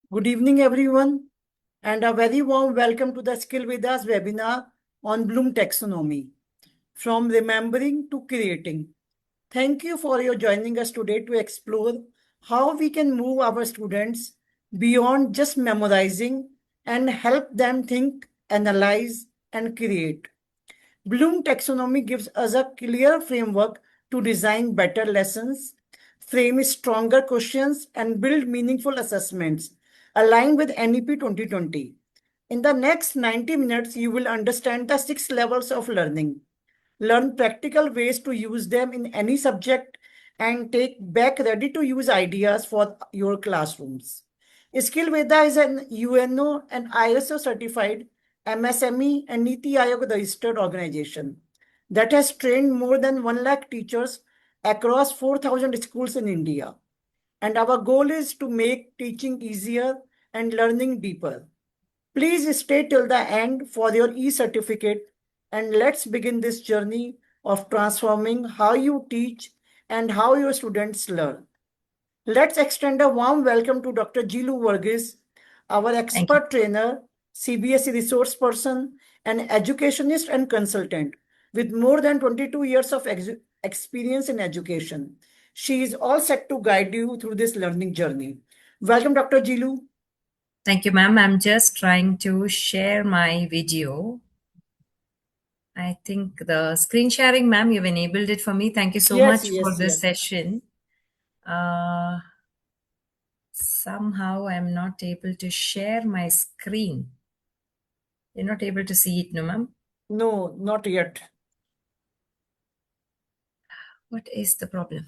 Good evening, everyone, and a very warm welcome to the Skill With Us webinar on Bloom Taxonomy, from remembering to creating. Thank you for your joining us today to explore how we can move our students beyond just memorizing and help them think, analyze, and create. Bloom Taxonomy gives us a clear framework to design better lessons, frame stronger questions, and build meaningful assessments aligned with NEP 2020. In the next 90 minutes, you will understand the 6 levels of learning, learn practical ways to use them in any subject, and take back ready to use ideas for your classrooms. Skill Veda is an UNO and ISO certified MSME and Niti Aayog registered organization that has trained more than 1 lakh teachers across 4,000 schools in India. And our goal is to make teaching easier and learning deeper. Please stay till the end for your e-certificate, and let's begin this journey of transforming how you teach and how your students learn. Let's extend a warm welcome to Dr. Jilu Varghese, our Thank you. expert trainer, CBSE resource person, and educationist and consultant with more than 22 years of experience in education. She is all set to guide you through this learning journey. Welcome, Dr. Jilu. Thank you, ma'am. I'm just trying to share my video. I think the screen sharing, ma'am, you've enabled it for me. Thank you so Yes, much for yes, this yes. session. Uh, Somehow I'm not able to share my screen. You're not able to see it, no, ma'am? No, not yet. What is the problem?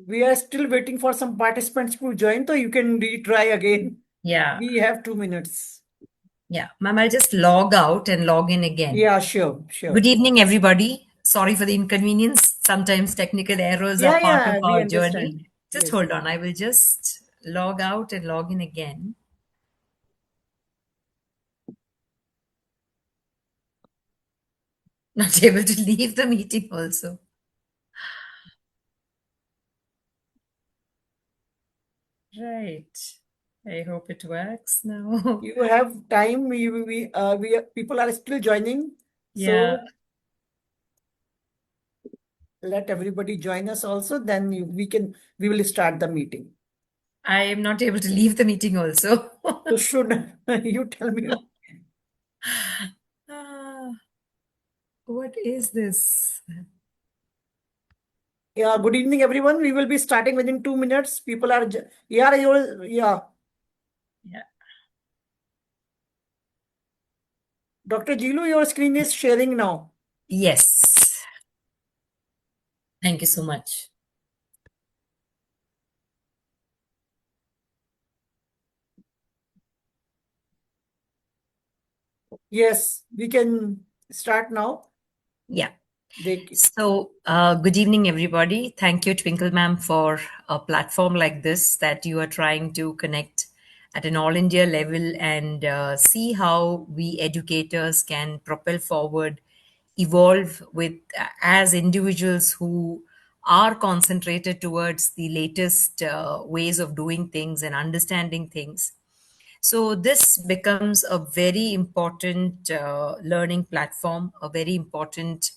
We are still waiting for some participants to join, so you can retry again. Yeah, We have 2 minutes. yeah. Ma'am, I'll just log out and log in again. Yeah, sure, sure. Good evening, everybody. Sorry for the inconvenience. Sometimes technical errors are Yeah, part of yeah, we our journey. understand. Just Yes. hold on. I will just log out and log in again. Not able to leave the meeting also. Right. I hope it works now. You have time. People are still joining. Yeah, So let everybody join us also. Then we will start the meeting. I am not able to leave the meeting also. So should you tell me? Ah, what is this? Yeah, good evening, everyone. We will be starting within 2 minutes. People are, yeah, yeah. Yeah. Dr. Jilu, your screen is sharing now. Yes. Thank you so much. Yes, we can start now. Yeah. They, So, good evening, everybody. Thank you, Twinkle Ma'am, for a platform like this that you are trying to connect at an all India level and see how we educators can propel forward, evolve with as individuals who are concentrated towards the latest ways of doing things and understanding things. So this becomes a very important learning platform, a very important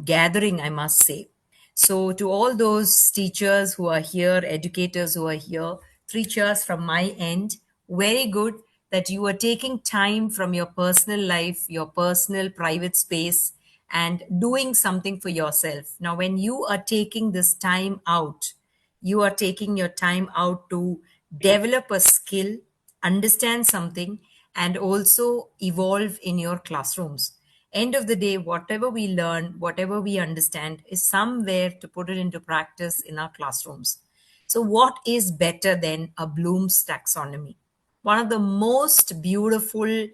gathering, I must say. So to all those teachers who are here, educators who are here, 3 cheers from my end. Very good that you are taking time from your personal life, your personal private space, and doing something for yourself. Now, when you are taking this time out, you are taking your time out to develop a skill, understand something, and also evolve in your classrooms. End of the day, whatever we learn, whatever we understand, is somewhere to put it into practice in our classrooms. So, what is better than a Bloom's taxonomy? One of the most beautiful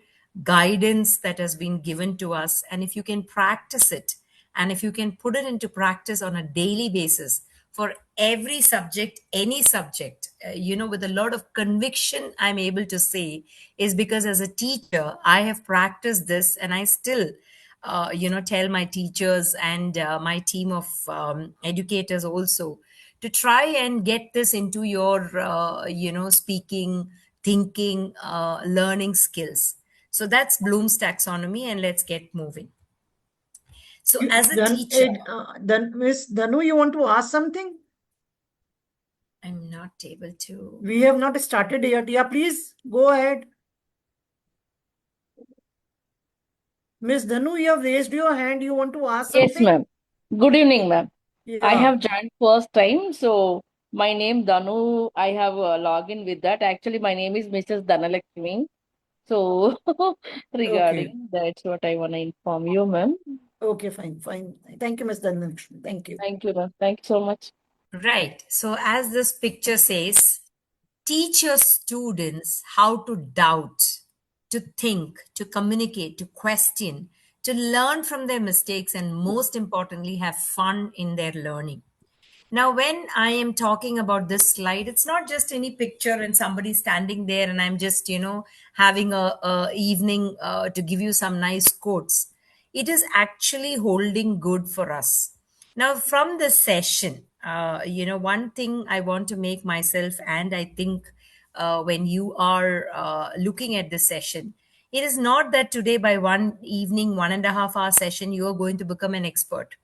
guidance that has been given to us. And if you can practice it, and if you can put it into practice on a daily basis for every subject, any subject, with a lot of conviction, I'm able to say, is because as a teacher, I have practiced this and I still tell my teachers and my team of educators also to try and get this into your, speaking, thinking, learning skills. So that's Bloom's taxonomy, and let's get moving. So as a teacher, Then Miss Danu, you want to ask something? I'm not able to. We have not started yet. Yeah, please go ahead. Miss Danu, you have raised your hand. You want to ask Yes, something? ma'am. Good evening, ma'am. I Yeah. have joined first time, so my name Danu. I have a login with that. Actually, my name is Mrs. Dhanalakshmi. So Okay. regarding that's what I want to inform you, ma'am. Okay, fine, fine. Thank you, Miss Danu. Thank you. Thank you, ma'am. Thank you so much. Right. So as this picture says, teach your students how to doubt, to think, to communicate, to question, to learn from their mistakes, and most importantly, have fun in their learning. Now, when I am talking about this slide, it's not just any picture and somebody standing there, and I'm just, having a evening to give you some nice quotes. It is actually holding good for us. Now, from this session, one thing I want to make myself, and I think when you are looking at this session, it is not that today by one evening, 1.5 hour session, you are going to become an expert.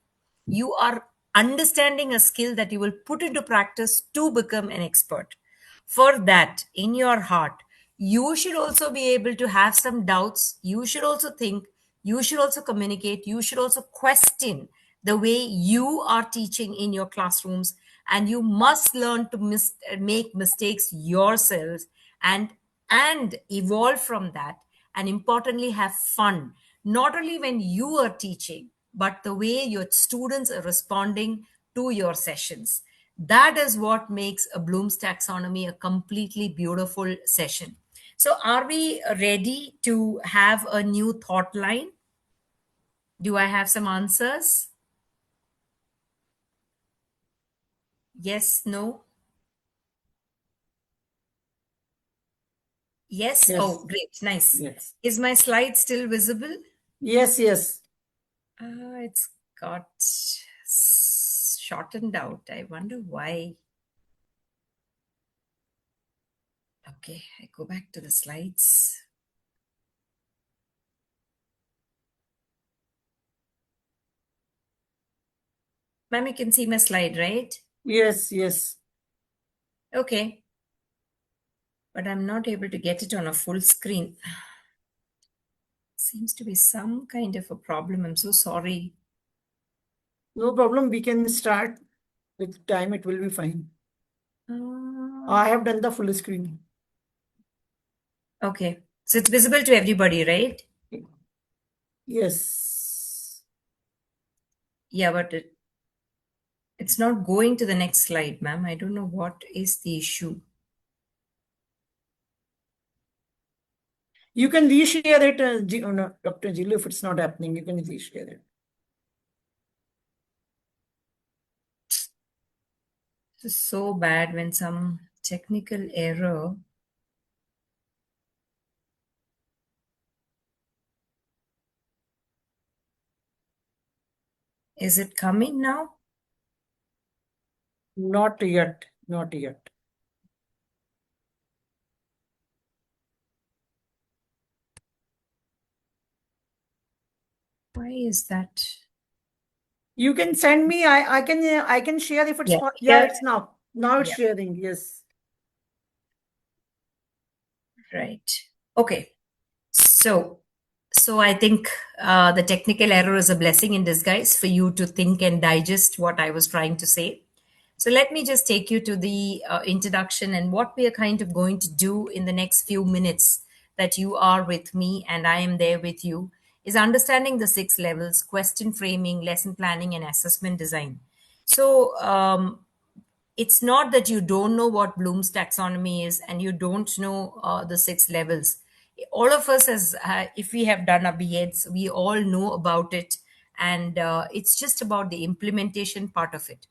You are understanding a skill that you will put into practice to become an expert. For that, in your heart, you should also be able to have some doubts. You should also think. You should also communicate. You should also question the way you are teaching in your classrooms. And you must learn to make mistakes yourselves and evolve from that, and importantly have fun, not only when you are teaching but the way your students are responding to your sessions. That is what makes a Bloom's taxonomy a completely beautiful session. So are we ready to have a new thought line? Do I have some answers? Yes, no? Yes. Yes. Oh, great, nice. Yes. Is my slide still visible? Yes, yes. It's got shortened out. I wonder why. Okay, I go back to the slides. Ma'am, you can see my slide, right? Yes, yes. Okay. But I'm not able to get it on a full screen. Seems to be some kind of a problem. I'm so sorry. No problem. We can start with time. It will be fine. I have done the full screen. Okay. So it's visible to everybody, right? Yes. Yeah, but it's not going to the next slide, ma'am. I don't know what is the issue. You can reshare it, no, Dr. Jilu, if it's not happening, you can reshare it. This is so bad when some technical error. Is it coming now? Not yet. Not yet. Why is that? You can send me. I can share if it's Yeah, yeah, here. it's now. Now it's Yeah. sharing. Yes. Right. Okay. So I think the technical error is a blessing in disguise for you to think and digest what I was trying to say. So let me just take you to the introduction and what we are kind of going to do in the next few minutes that you are with me and I am there with you is understanding the 6 levels: question framing, lesson planning, and assessment design. So it's not that you don't know what Bloom's taxonomy is and you don't know the 6 levels. All of us, as if we have done our B.Eds, we all know about it, and it's just about the implementation part of it.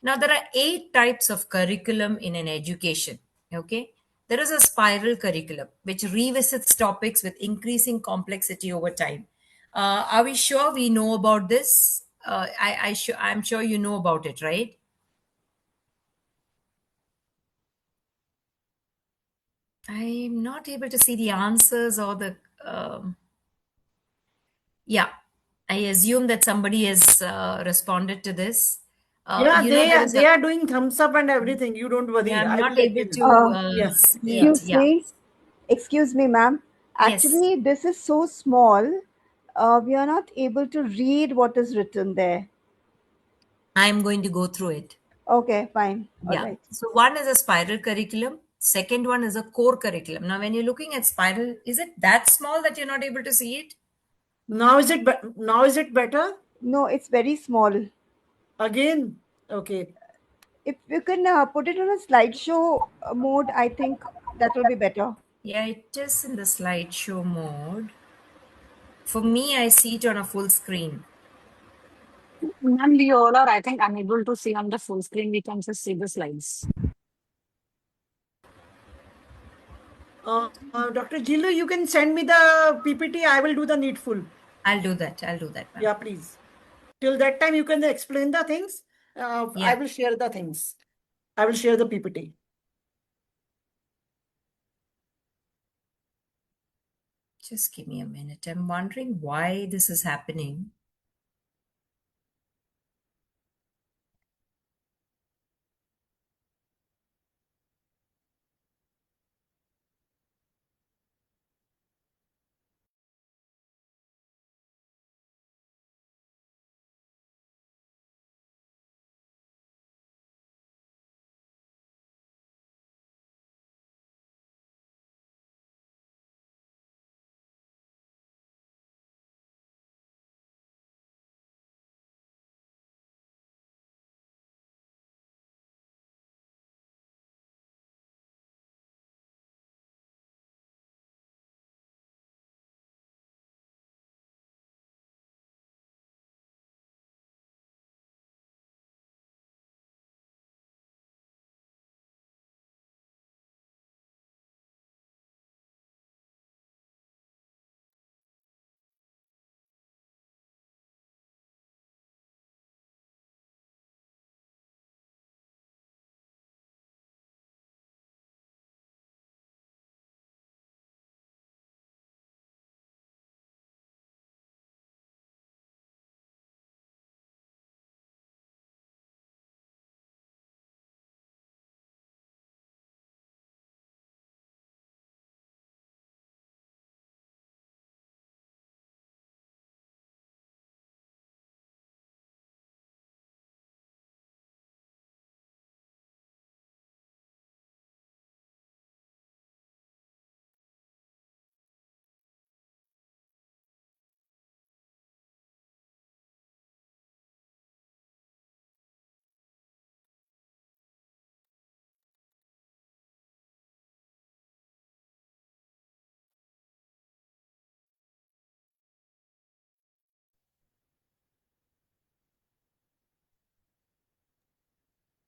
Now, there are 8 types of curriculum in an education. Okay, there is a spiral curriculum which revisits topics with increasing complexity over time. Are we sure we know about this? I'm sure you know about it, right? I'm not able to see the answers or the. Yeah, I assume that somebody has responded to this. Yeah, There is they a. are doing thumbs up and everything. You don't Yeah, worry. I'm I will not let able you know. to Yeah, see yeah. it. Excuse Yeah. me, excuse me, ma'am. Yes, Actually, this is so small. We are not able to read what is written there. I'm going to go through it. Okay, fine. All Yeah. right. So one is a spiral curriculum. Second one is a core curriculum. Now, when you're looking at spiral, is it that small that you're not able to see it? Now is it better? No, it's very small. Again? Okay. If you can put it on a slideshow mode, I think that will be better. Yeah, it is in the slideshow mode. For me, I see it on a full screen. Ma'am, we all are, I think, unable to see on the full screen. We can just see the slides. Dr. Jilu, you can send me the PPT. I will do the needful. I'll do that. I'll do that, ma'am. Yeah, please. Till that time, you can explain the things. I Yeah. will share the things. I will share the PPT. Just give me a minute. I'm wondering why this is happening.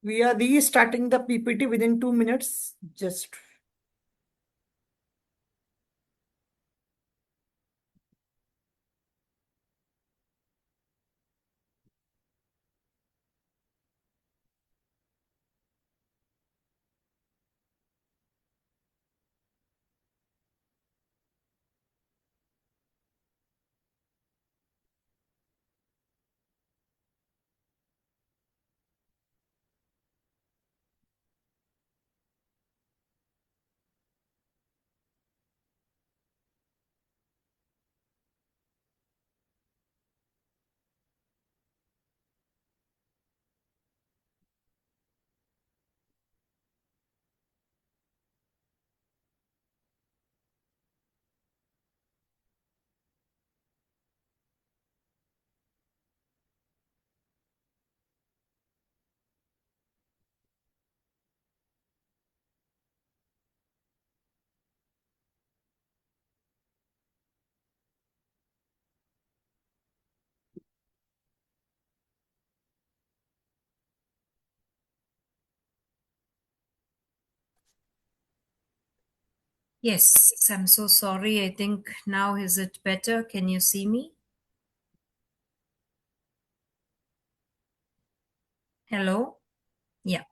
We are restarting the PPT within 2 minutes. Just Yes, I'm so sorry. I think now is it better? Can you see me? Hello. Yeah.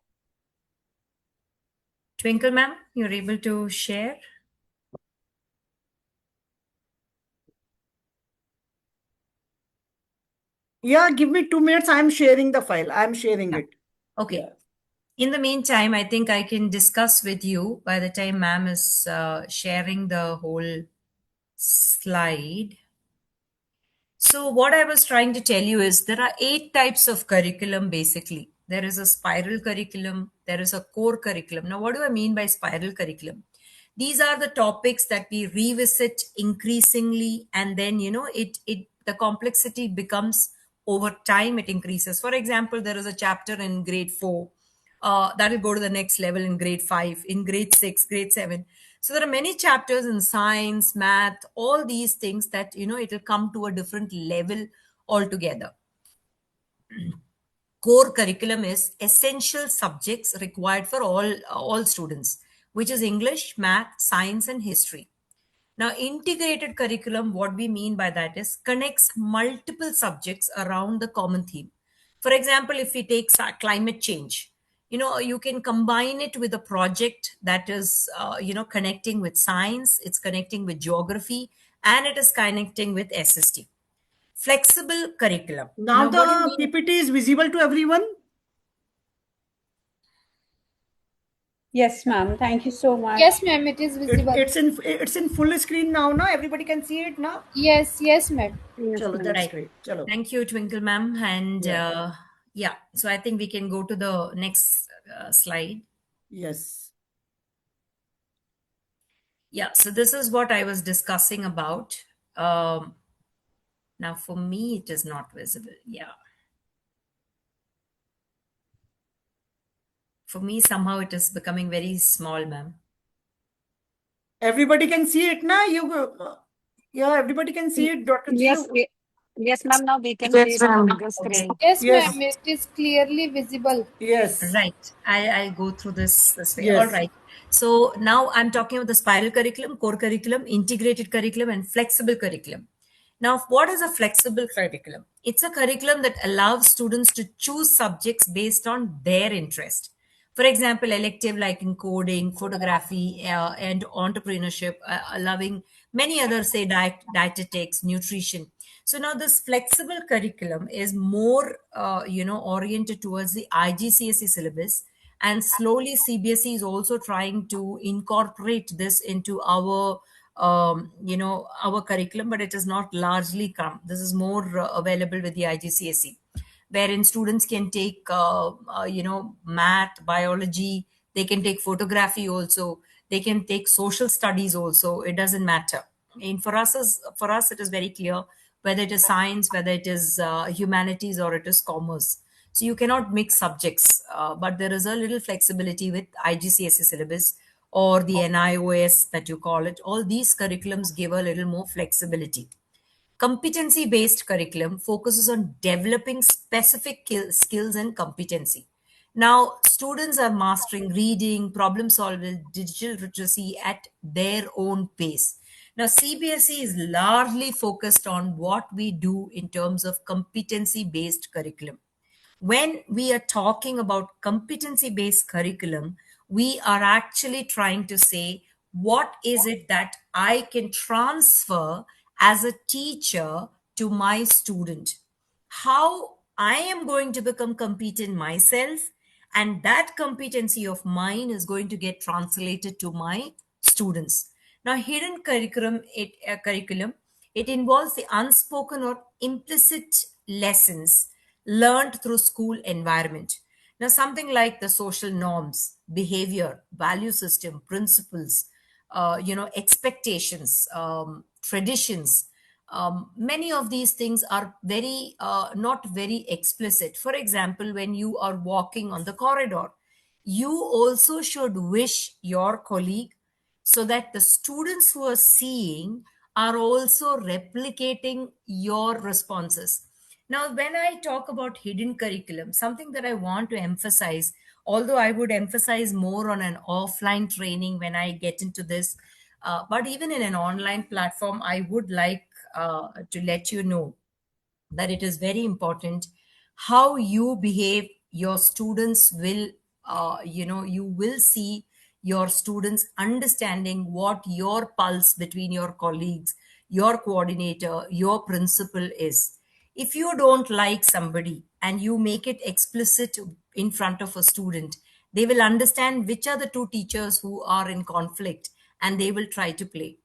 Twinkle ma'am, you're able to share? Yeah, give me 2 minutes. I'm sharing the file. I'm sharing it. Okay. Yeah. In the meantime, I think I can discuss with you by the time ma'am is sharing the whole slide. So, what I was trying to tell you is there are 8 types of curriculum basically. There is a spiral curriculum, there is a core curriculum. Now, what do I mean by spiral curriculum? These are the topics that we revisit increasingly, and then the complexity becomes over time, it increases. For example, there is a chapter in grade 4 that will go to the next level in grade 5, in grade 6, grade 7. So there are many chapters in science, math, all these things that it will come to a different level altogether. Core curriculum is essential subjects required for all students, which is English, math, science, and history. Now, integrated curriculum, what we mean by that is connects multiple subjects around the common theme. For example, if we take climate change, you can combine it with a project that is, connecting with science, it's connecting with geography, and it is connecting with SST. Flexible curriculum. Now Now, what do you the mean? PPT is visible to everyone. Yes, ma'am. Thank you so much. Yes, ma'am, it is visible. It's in full screen now. Now everybody can see it now. Yes, ma'am. Yes, Chalo, ma'am. that's Right. great. Chalo. Thank you, Twinkle ma'am. And Yeah. yeah, so I think we can go to the next slide. Yes. Yeah, so this is what I was discussing about. Now, for me, it is not visible. Yeah. For me, somehow it is becoming very small, ma'am. Everybody can see it now. Yeah, everybody can see it. Dr. Yes, Chiu. yes, ma'am. Now we can see it on the bigger Okay. screen. Yes, Yes. ma'am, it is clearly visible. Yes. Right. I'll go through this way. All Yes. right. So now I'm talking about the spiral curriculum, core curriculum, integrated curriculum, and flexible curriculum. Now, what is a flexible curriculum? It's a curriculum that allows students to choose subjects based on their interest. For example, elective like in coding, photography, and entrepreneurship, allowing many others, say dietetics, nutrition. So now this flexible curriculum is more, oriented towards the IGCSE syllabus, and slowly CBSE is also trying to incorporate this into our curriculum, but it is not largely come. This is more available with the IGCSE, wherein students can take, math, biology, they can take photography also, they can take social studies also. It doesn't matter. And for us, it is very clear whether it is science, whether it is humanities, or it is commerce. So you cannot mix subjects, but there is a little flexibility with IGCSE syllabus or the NIOS that you call it. All these curriculums give a little more flexibility. Competency based curriculum focuses on developing specific skills and competency. Now, students are mastering reading, problem solving, digital literacy at their own pace. Now, CBSE is largely focused on what we do in terms of competency based curriculum. When we are talking about competency based curriculum, we are actually trying to say, what is it that I can transfer as a teacher to my student? How I am going to become competent myself, and that competency of mine is going to get translated to my students. Now, hidden curriculum, it involves the unspoken or implicit lessons learned through school environment. Now, something like the social norms, behavior, value system, principles, expectations, traditions. Many of these things are very not very explicit. For example, when you are walking on the corridor, you also should wish your colleague, so that the students who are seeing are also replicating your responses. Now, when I talk about hidden curriculum, something that I want to emphasize, although I would emphasize more on an offline training when I get into this, but even in an online platform, I would like to let you know that it is very important how you behave your students will, you will see your students understanding what your pulse between your colleagues, your coordinator, your principal is. If you don't like somebody and you make it explicit in front of a student, they will understand which are the two teachers who are in conflict, and they will try to play.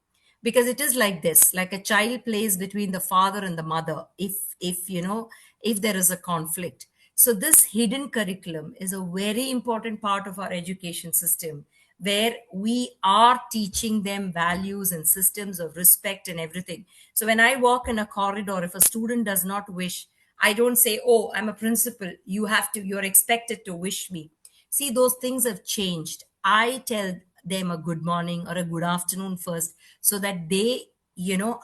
Because it is like this, like a child plays between the father and the mother, if there is a conflict. So this hidden curriculum is a very important part of our education system, where we are teaching them values and systems of respect and everything. So when I walk in a corridor, if a student does not wish, I don't say, oh, I'm a principal, you're expected to wish me. See, those things have changed. I tell them a good morning or a good afternoon first, so that they,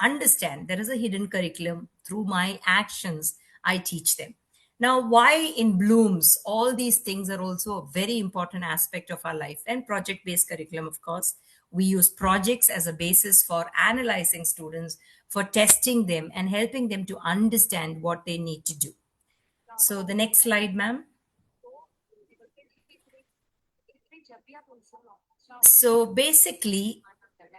understand there is a hidden curriculum. Through my actions, I teach them. Now, why in Blooms, all these things are also a very important aspect of our life. And project based curriculum, of course. We use projects as a basis for analyzing students, for testing them, and helping them to understand what they need to do. So, the next slide, ma'am. So basically,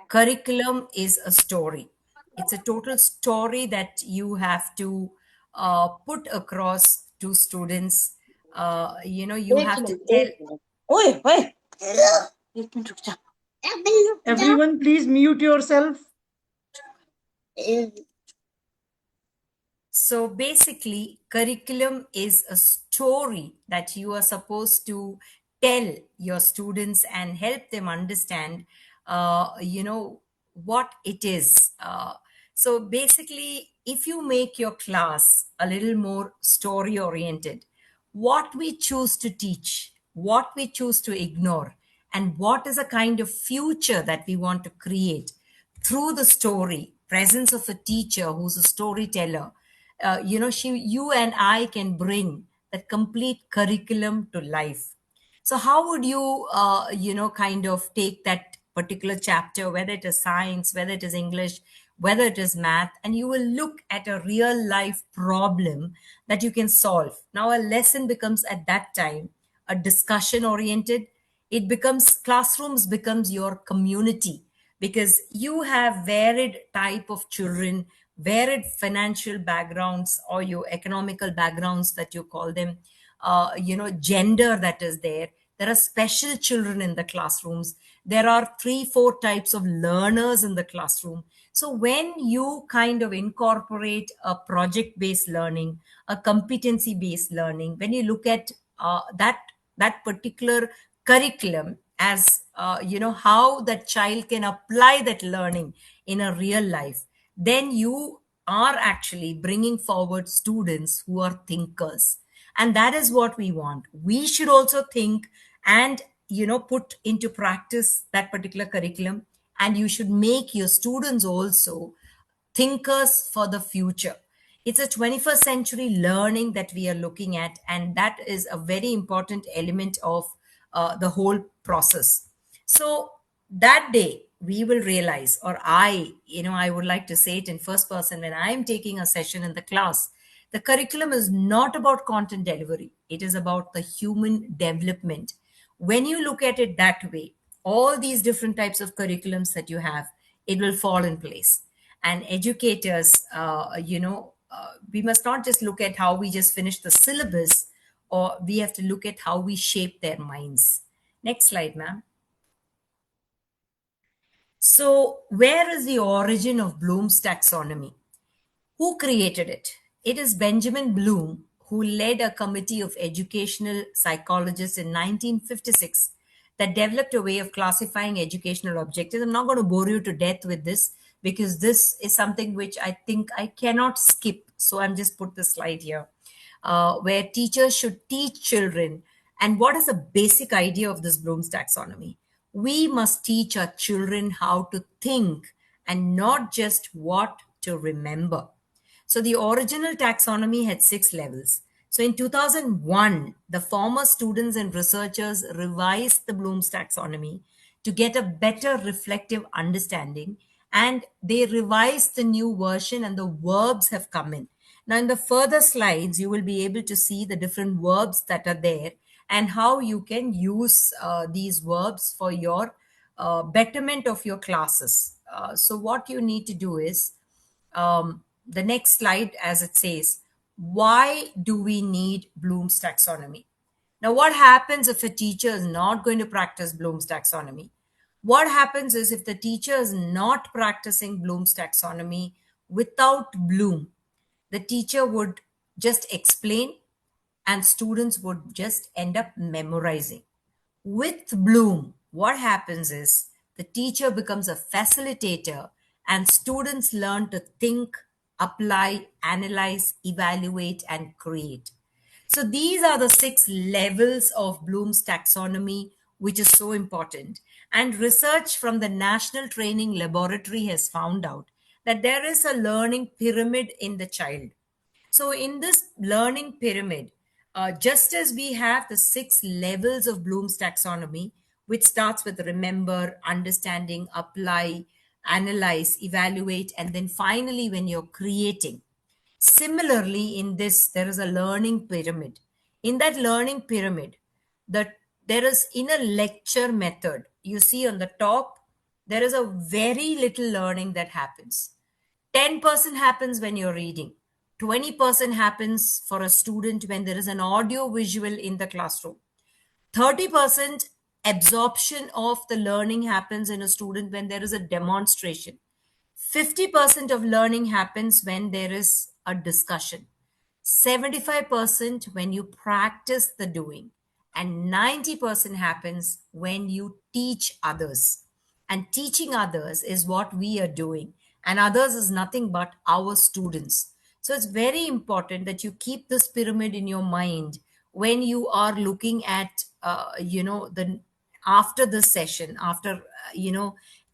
curriculum is a story. It's a total story that you have to put across to students. You have to tell. ओए ओए एक minute रुक जा Everyone, please mute yourself. So basically, curriculum is a story that you are supposed to tell your students and help them understand, what it is. So basically, if you make your class a little more story oriented, what we choose to teach, what we choose to ignore, and what is a kind of future that we want to create through the story, presence of a teacher who's a storyteller, you and I can bring that complete curriculum to life. So how would you, kind of take that particular chapter, whether it is science, whether it is English, whether it is math, and you will look at a real life problem that you can solve. Now, a lesson becomes at that time a discussion oriented. It becomes, classrooms becomes your community, because you have varied type of children, varied financial backgrounds, or your economical backgrounds that you call them, gender that is there. There are special children in the classrooms. There are 3 4 types of learners in the classroom. So when you kind of incorporate a project based learning, a competency based learning, when you look at that particular curriculum as, how that child can apply that learning in a real life, then you are actually bringing forward students who are thinkers. And that is what we want. We should also think and, put into practice that particular curriculum. And you should make your students also thinkers for the future. It's a 21st century learning that we are looking at, and that is a very important element of the whole process. So that day we will realize, or I would like to say it in first person when I'm taking a session in the class, the curriculum is not about content delivery, it is about the human development. When you look at it that way, all these different types of curriculums that you have, it will fall in place. And educators, we must not just look at how we just finish the syllabus, or we have to look at how we shape their minds. Next slide, ma'am. So where is the origin of Bloom's taxonomy? Who created it? It is Benjamin Bloom, who led a committee of educational psychologists in 1956 that developed a way of classifying educational objectives. I'm not going to bore you to death with this, because this is something which I think I cannot skip. So I'm just put the slide here, where teachers should teach children. And what is the basic idea of this Bloom's taxonomy? We must teach our children how to think and not just what to remember. So the original taxonomy had 6 levels. So in 2001, the former students and researchers revised the Bloom's taxonomy to get a better reflective understanding, and they revised the new version and the verbs have come in. Now, in the further slides, you will be able to see the different verbs that are there and how you can use these verbs for your betterment of your classes. So, what you need to do is the next slide, as it says, why do we need Bloom's taxonomy? Now, what happens if a teacher is not going to practice Bloom's taxonomy? What happens is if the teacher is not practicing Bloom's taxonomy without Bloom, the teacher would just explain and students would just end up memorizing. With Bloom, what happens is the teacher becomes a facilitator and students learn to think, apply, analyze, evaluate, and create. So these are the 6 levels of Bloom's taxonomy, which is so important. And research from the National Training Laboratory has found out that there is a learning pyramid in the child. So, in this learning pyramid, just as we have the 6 levels of Bloom's taxonomy, which starts with remember, understanding, apply, analyze, evaluate, and then finally, when you're creating. Similarly, in this, there is a learning pyramid. In that learning pyramid, there is in a lecture method, you see on the top, there is a very little learning that happens. 10% happens when you're reading. 20% happens for a student when there is an audio visual in the classroom. 30% absorption of the learning happens in a student when there is a demonstration. 50% of learning happens when there is a discussion. 75% when you practice the doing. And 90% happens when you teach others. And teaching others is what we are doing. And others is nothing but our students. So it's very important that you keep this pyramid in your mind when you are looking at, the after this session, after,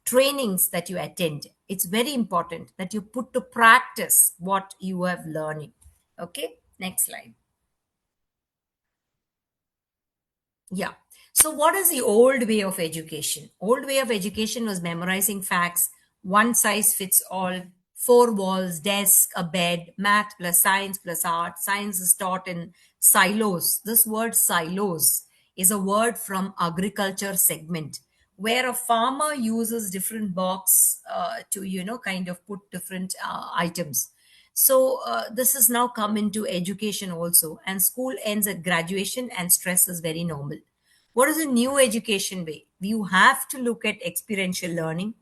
trainings that you attend. It's very important that you put to practice what you have learning. Okay, next slide. Yeah. So what is the old way of education? Old way of education was memorizing facts, one size fits all, 4 walls, desk, a bed, math plus science plus art. Science is taught in silos. This word silos is a word from agriculture segment where a farmer uses different box to, kind of put different items. So this has now come into education also, and school ends at graduation and stress is very normal. What is a new education way? You have to look at experiential learning.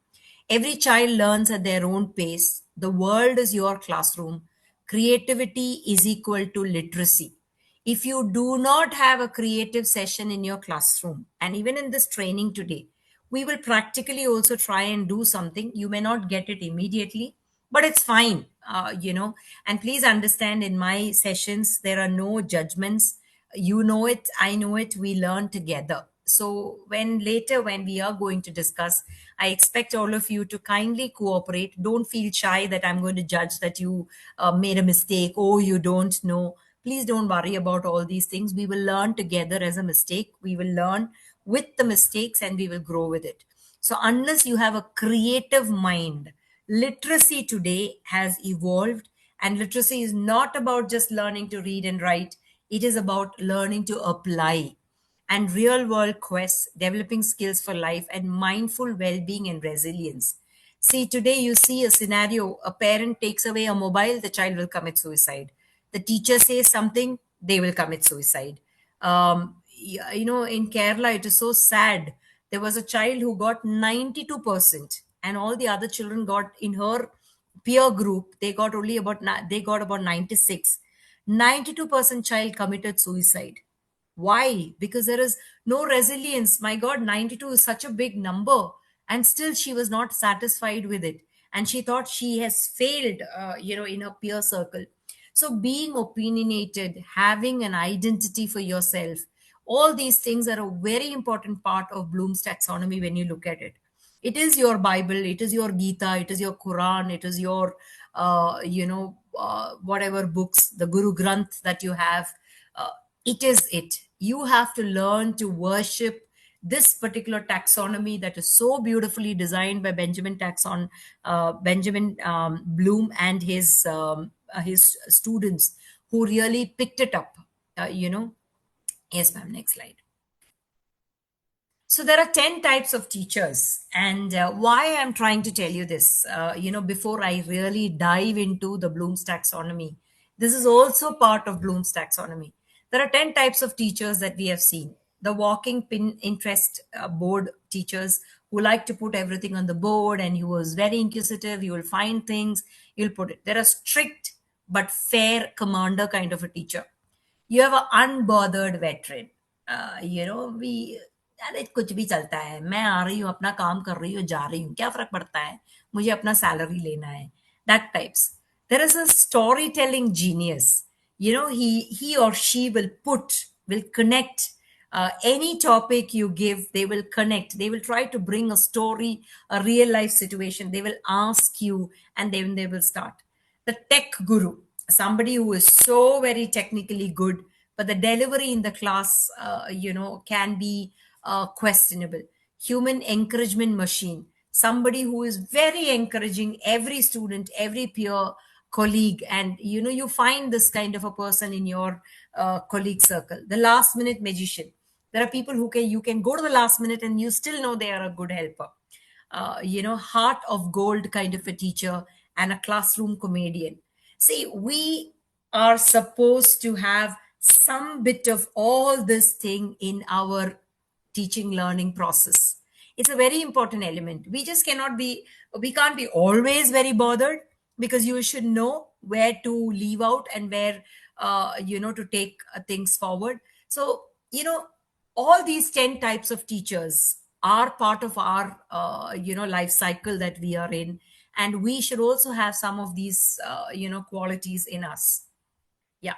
Every child learns at their own pace. The world is your classroom. Creativity is equal to literacy. If you do not have a creative session in your classroom, and even in this training today, we will practically also try and do something. You may not get it immediately, but it's fine, And please understand, in my sessions, there are no judgments. You know it, I know it, we learn together. So when we are going to discuss, I expect all of you to kindly cooperate. Don't feel shy that I'm going to judge that you made a mistake. Oh, you don't know. Please don't worry about all these things. We will learn together as a mistake. We will learn with the mistakes and we will grow with it. So unless you have a creative mind, literacy today has evolved, and literacy is not about just learning to read and write. It is about learning to apply and real world quests, developing skills for life, and mindful well being and resilience. See, today you see a scenario: a parent takes away a mobile, the child will commit suicide. The teacher says something, they will commit suicide. In Kerala, it is so sad. There was a child who got 92%, and all the other children got, in her peer group, they got only about 96. 92% child committed suicide. Why? Because there is no resilience. My God, 92 is such a big number. And still she was not satisfied with it. And she thought she has failed, in her peer circle. So being opinionated, having an identity for yourself, all these things are a very important part of Bloom's taxonomy when you look at it. It is your Bible, it is your Gita, it is your Quran, it is your, whatever books, the Guru Granth that you have. It is it. You have to learn to worship this particular taxonomy that is so beautifully designed by Benjamin Bloom and his his students who really picked it up. Yes, ma'am. Next slide. So there are 10 types of teachers. And why I'm trying to tell you this, before I really dive into the Bloom's taxonomy, this is also part of Bloom's taxonomy. There are 10 types of teachers that we have seen. The walking pin interest board teachers who like to put everything on the board, and he was very inquisitive. He will find things, he'll put it. There are strict but fair commander kind of a teacher. You have an unbothered veteran. We अरे कुछ भी चलता है, मैं आ रही हूँ, अपना काम कर रही हूँ, जा रही हूँ, क्या फर्क पड़ता है, मुझे अपना सैलरी लेना है. That types. There is a storytelling genius. He or she will connect any topic you give. They will connect. They will try to bring a story, a real life situation. They will ask you, and then they will start. The tech guru, somebody who is so very technically good, but the delivery in the class, can be questionable. Human encouragement machine, somebody who is very encouraging every student, every peer, colleague, and you find this kind of a person in your colleague circle. The last minute magician, there are people who you can go to the last minute and you still know they are a good helper. Heart of gold kind of a teacher, and a classroom comedian. See, we are supposed to have some bit of all this thing in our teaching learning process. It's a very important element. We can't be always very bothered, because you should know where to leave out and where, to take things forward. So, all these 10 types of teachers are part of our life cycle that we are in, and we should also have some of these qualities in us. Yeah.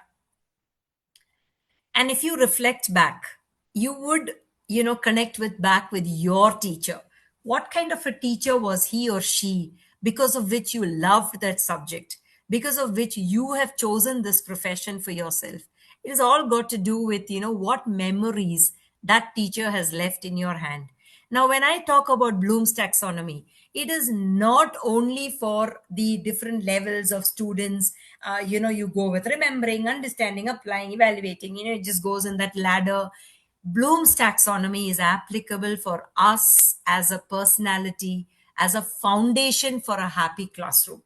And if you reflect back, you would connect back with your teacher. What kind of a teacher was he or she, because of which you loved that subject, because of which you have chosen this profession for yourself? It has all got to do with what memories that teacher has left in your hand. Now, when I talk about Bloom's taxonomy, it is not only for the different levels of students. You go with remembering, understanding, applying, evaluating, it just goes in that ladder. Bloom's taxonomy is applicable for us as a personality, as a foundation for a happy classroom.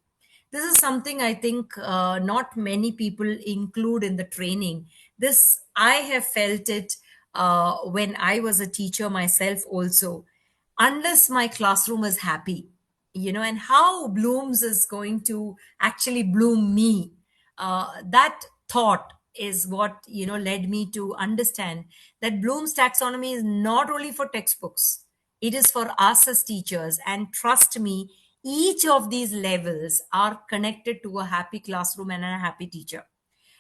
This is something I think not many people include in the training. This, I have felt it when I was a teacher myself also. Unless my classroom is happy, and how Bloom's is going to actually bloom me, that thought is what led me to understand that Bloom's taxonomy is not only for textbooks, it is for us as teachers. And trust me, each of these levels are connected to a happy classroom and a happy teacher.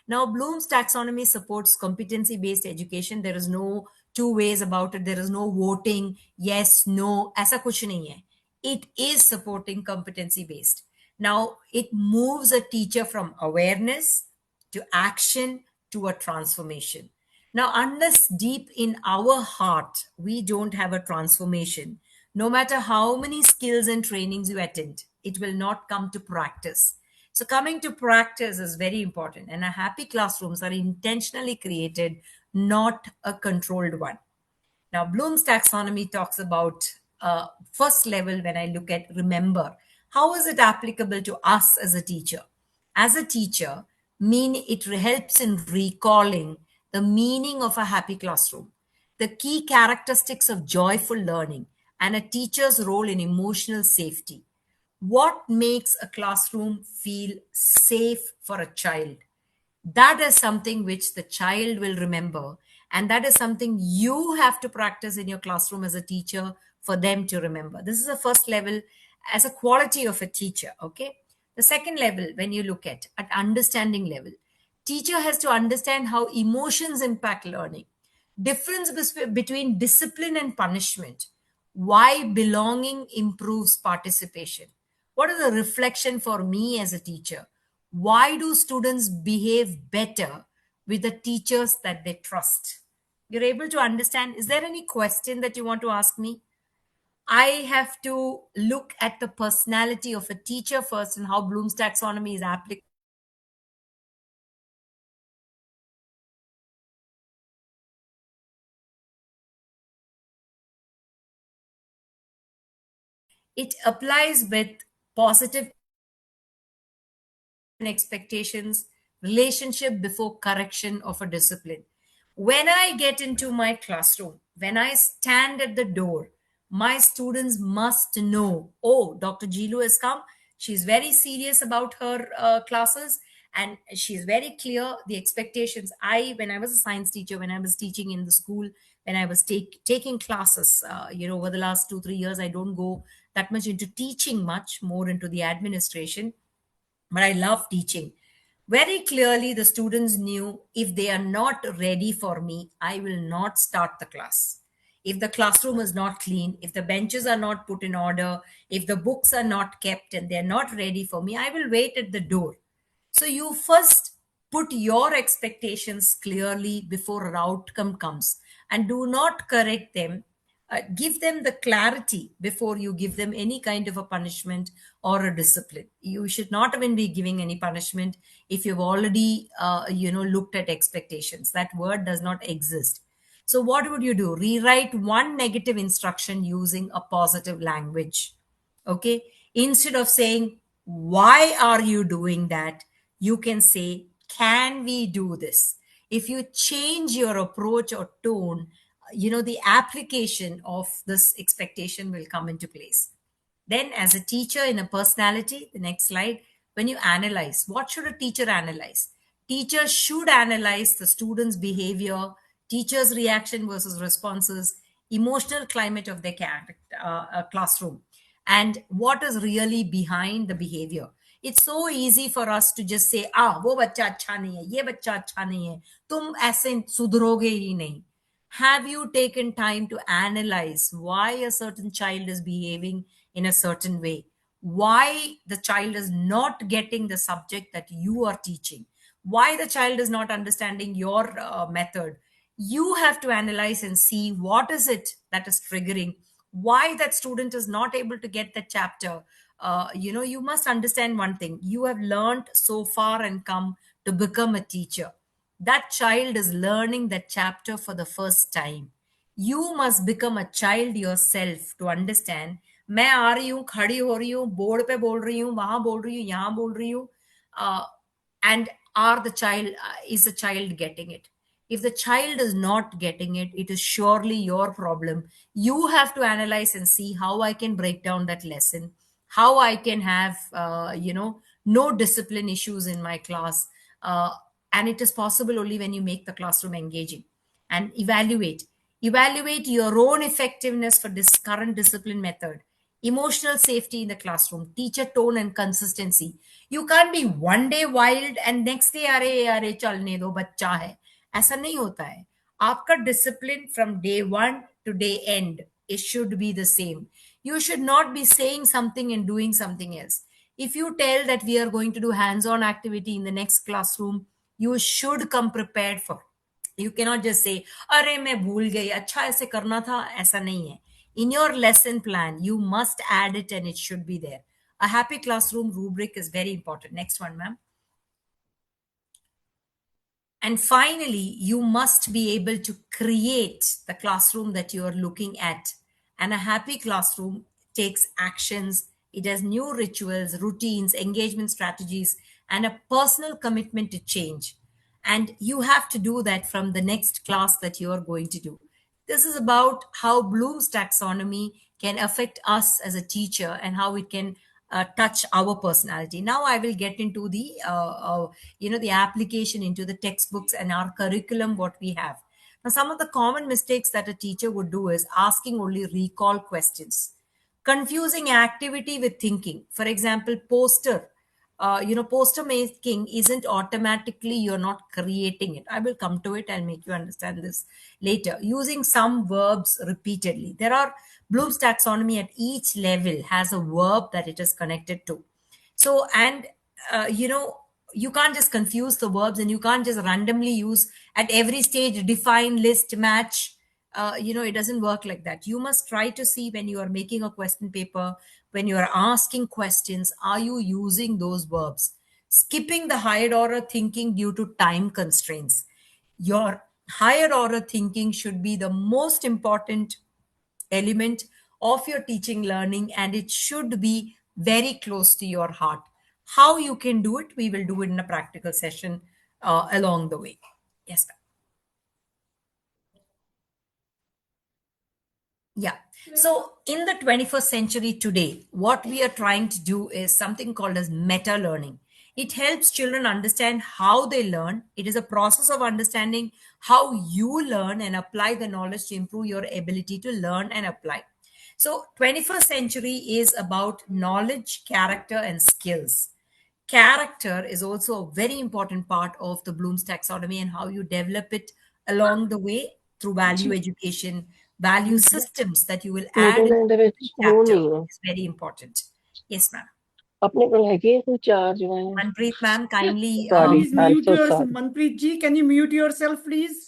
Now, Bloom's taxonomy supports competency based education. There is no two ways about it. There is no voting, yes, no, ऐसा कुछ नहीं है. It is supporting competency based. Now, it moves a teacher from awareness to action to a transformation. Now, unless deep in our heart we don't have a transformation, no matter how many skills and trainings you attend, it will not come to practice. So, coming to practice is very important, and a happy classrooms are intentionally created, not a controlled one. Now, Bloom's taxonomy talks about first level. When I look at remember, how is it applicable to us as a teacher? As a teacher, it helps in recalling the meaning of a happy classroom, the key characteristics of joyful learning, and a teacher's role in emotional safety. What makes a classroom feel safe for a child? That is something which the child will remember, and that is something you have to practice in your classroom as a teacher for them to remember. This is the first level as a quality of a teacher. Okay, the second level, when you look at understanding level, teacher has to understand how emotions impact learning, difference between discipline and punishment, why belonging improves participation, what is the reflection for me as a teacher, why do students behave better with the teachers that they trust. You're able to understand. Is there any question that you want to ask me? I have to look at the personality of a teacher first and how Bloom's taxonomy is applicable It applies with positive expectations, relationship before correction of a discipline. When I get into my classroom, when I stand at the door, my students must know, oh, Dr. Jilu has come. She's very serious about her classes, and she's very clear the expectations. When I was a science teacher, when I was teaching in the school, when I was taking classes, over the last 2 3 years, I don't go that much into teaching, much more into the administration, but I love teaching. Very clearly, the students knew if they are not ready for me, I will not start the class. If the classroom is not clean, if the benches are not put in order, if the books are not kept and they're not ready for me, I will wait at the door. So you first put your expectations clearly before an outcome comes, and do not correct them. Give them the clarity before you give them any kind of a punishment or a discipline. You should not even be giving any punishment if you've already looked at expectations. That word does not exist. So what would you do? Rewrite one negative instruction using a positive language. Okay, instead of saying why are you doing that, you can say can we do this. If you change your approach or tone, the application of this expectation will come into place. Then, as a teacher in a personality, the next slide, when you analyze, what should a teacher analyze? Teachers should analyze the student's behavior, teacher's reaction versus responses, emotional climate of their classroom, and what is really behind the behavior. It's so easy for us to just say, वो बच्चा अच्छा नहीं है, ये बच्चा अच्छा नहीं है, तुम ऐसे सुधरोगे ही नहीं. Have you taken time to analyze why a certain child is behaving in a certain way? Why the child is not getting the subject that you are teaching? Why the child is not understanding your method? You have to analyze and see what is it that is triggering, why that student is not able to get that chapter. You must understand one thing. You have learned so far and come to become a teacher. That child is learning that chapter for the first time. You must become a child yourself to understand. मैं आ रही हूँ, खड़ी हो रही हूँ, board पे बोल रही हूँ, वहां बोल रही हूँ, यहाँ बोल रही हूँ, and is the child getting it? If the child is not getting it, it is surely your problem. You have to analyze and see how I can break down that lesson, how I can have no discipline issues in my class. And it is possible only when you make the classroom engaging. And evaluate your own effectiveness for this current discipline method. Emotional safety in the classroom, teacher tone and consistency. You can't be one day wild and next day अरे अरे चलने दो बच्चा है. ऐसा नहीं होता है. आपका discipline from day one to day end, it should be the same. You should not be saying something and doing something else. If you tell that we are going to do hands-on activity in the next classroom, you should come prepared for. You cannot just say, अरे मैं भूल गई, अच्छा ऐसे करना था. ऐसा नहीं है. In your lesson plan, you must add it and it should be there. A happy classroom rubric is very important. Next one, ma'am. And finally, you must be able to create the classroom that you are looking at. And a happy classroom takes actions, it has new rituals, routines, engagement strategies, and a personal commitment to change. And you have to do that from the next class that you are going to do. This is about how Bloom's taxonomy can affect us as a teacher and how it can touch our personality. Now I will get into the application into the textbooks and our curriculum, what we have. Now, some of the common mistakes that a teacher would do is asking only recall questions, confusing activity with thinking. For example, poster making isn't automatically, you're not creating it. I will come to it. I'll make you understand this later. Using some verbs repeatedly. There are Bloom's taxonomy at each level has a verb that it is connected to. So, and you can't just confuse the verbs, and you can't just randomly use at every stage, define, list, match. It doesn't work like that. You must try to see when you are making a question paper, when you are asking questions, are you using those verbs? Skipping the higher order thinking due to time constraints. Your higher order thinking should be the most important element of your teaching learning, and it should be very close to your heart. How you can do it, we will do it in a practical session along the way. Yes, ma'am. Yeah. So in the 21st century today, what we are trying to do is something called as meta learning. It helps children understand how they learn. It is a process of understanding how you learn and apply the knowledge to improve your ability to learn and apply. So 21st century is about knowledge, character, and skills. Character is also a very important part of the Bloom's taxonomy and how you develop it along the way through value education, value systems that you will add in Netherland ਵਿੱਚ each ਉਹ chapter ਨਹੀਂ ਹੈ is very important. Yes, ma'am. ਆਪਣੇ ਕੋਲ ਹੈਗੇ ਕੋਈ charge ਮੈਂ Manpreet ma'am, kindly Sorry. Please I'm mute so yourself. sorry. Manpreet ji, can you mute yourself, please?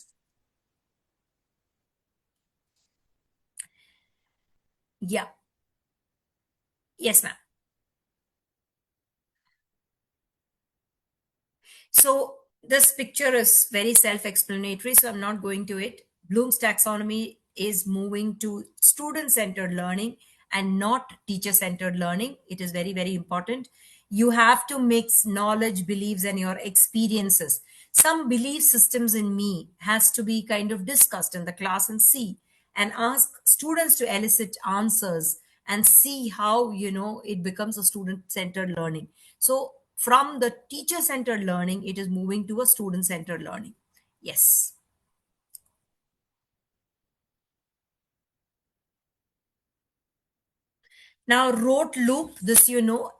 yeah. Yes, ma'am. So this picture is very self-explanatory, so I'm not going to it. Bloom's taxonomy is moving to student-centered learning and not teacher-centered learning. It is very, very important. You have to mix knowledge, beliefs, and your experiences. Some belief systems in me has to be kind of discussed in the class and see and ask students to elicit answers and see how it becomes a student-centered learning. So from the teacher-centered learning, it is moving to a student-centered learning. Yes. Now, rote loop, this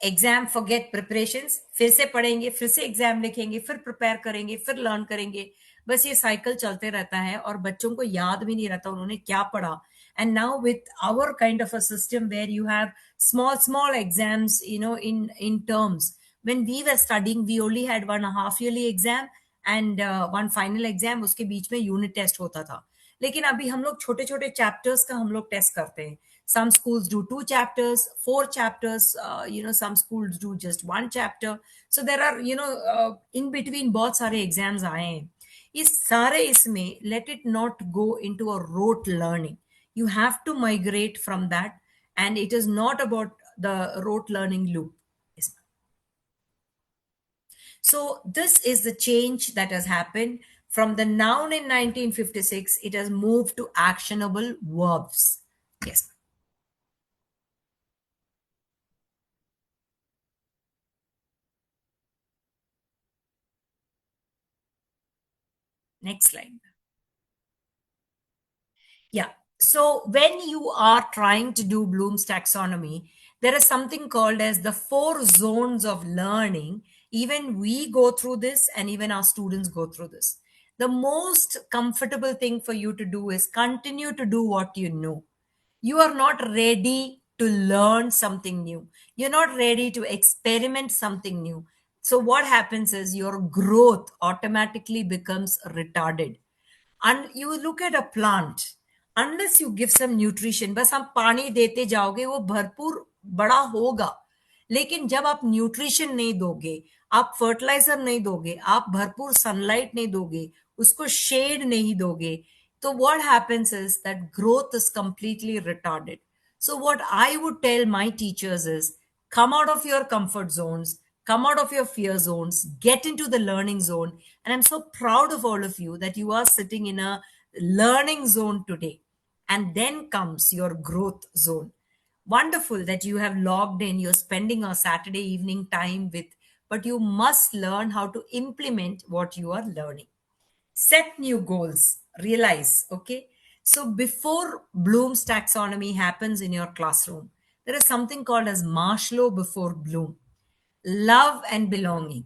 exam forget preparations. फिर से पढ़ेंगे, फिर से exam लिखेंगे, फिर prepare करेंगे, फिर learn करेंगे. बस ये साइकिल चलते रहता है और बच्चों को याद भी नहीं रहता उन्होंने क्या पढ़ा. And now with our kind of a system where you have small exams, in terms. When we were studying, we only had one half yearly exam and one final exam. उसके बीच में unit test होता था. लेकिन अभी हम लोग छोटे छोटे चैप्टर्स का हम लोग टेस्ट करते हैं. Some schools do 2 chapters, 4 chapters, some schools do just 1 chapter. So there are, in between बहुत सारे exams आए हैं. इस सारे इसमें let it not go into a rote learning. You have to migrate from that, and it is not about the rote learning loop. Yes. So this is the change that has happened. From the noun in 1956, it has moved to actionable verbs. Yes. Next slide. Yeah. So when you are trying to do Bloom's taxonomy, there is something called as the 4 zones of learning. Even we go through this and even our students go through this. The most comfortable thing for you to do is continue to do what you know. You are not ready to learn something new. You're not ready to experiment something new. So what happens is your growth automatically becomes retarded. And you look at a plant, unless you give some nutrition, बस हम पानी देते जाओगे वो भरपूर बड़ा होगा. लेकिन जब आप न्यूट्रिशन नहीं दोगे, आप फर्टिलाइजर नहीं दोगे, आप भरपूर सनलाइट नहीं दोगे, उसको शेड नहीं दोगे, तो what happens is that growth is completely retarded. So what I would tell my teachers is come out of your comfort zones, come out of your fear zones, get into the learning zone. And I'm so proud of all of you that you are sitting in a learning zone today. And then comes your growth zone. Wonderful that you have logged in, you're spending a Saturday evening time with, but you must learn how to implement what you are learning. Set new goals, realize, okay? So before Bloom's taxonomy happens in your classroom, there is something called as Marshall before Bloom. Love and belonging.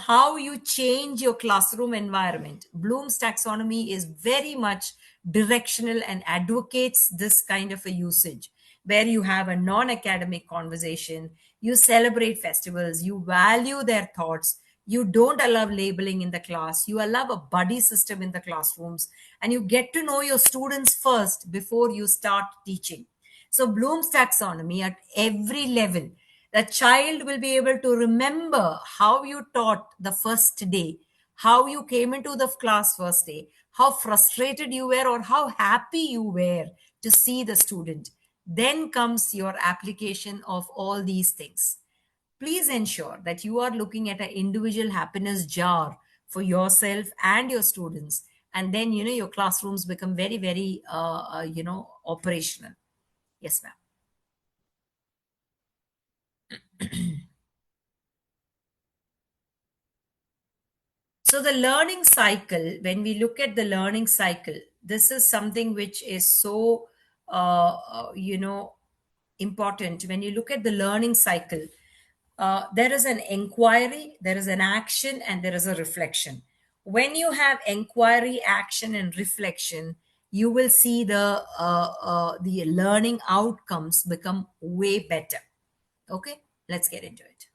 How you change your classroom environment. Bloom's taxonomy is very much directional and advocates this kind of a usage where you have a non-academic conversation, you celebrate festivals, you value their thoughts, you don't allow labeling in the class, you allow a buddy system in the classrooms, and you get to know your students first before you start teaching. So Bloom's taxonomy at every level, the child will be able to remember how you taught the first day, how you came into the class first day, how frustrated you were or how happy you were to see the student. Then comes your application of all these things. Please ensure that you are looking at an individual happiness jar for yourself and your students. And then, your classrooms become very, very, operational. Yes, ma'am. So the learning cycle, when we look at the learning cycle, this is something which is so, important. When you look at the learning cycle, there is an inquiry, there is an action, and there is a reflection. When you have inquiry, action, and reflection, you will see the learning outcomes become way better. Okay, let's get into it.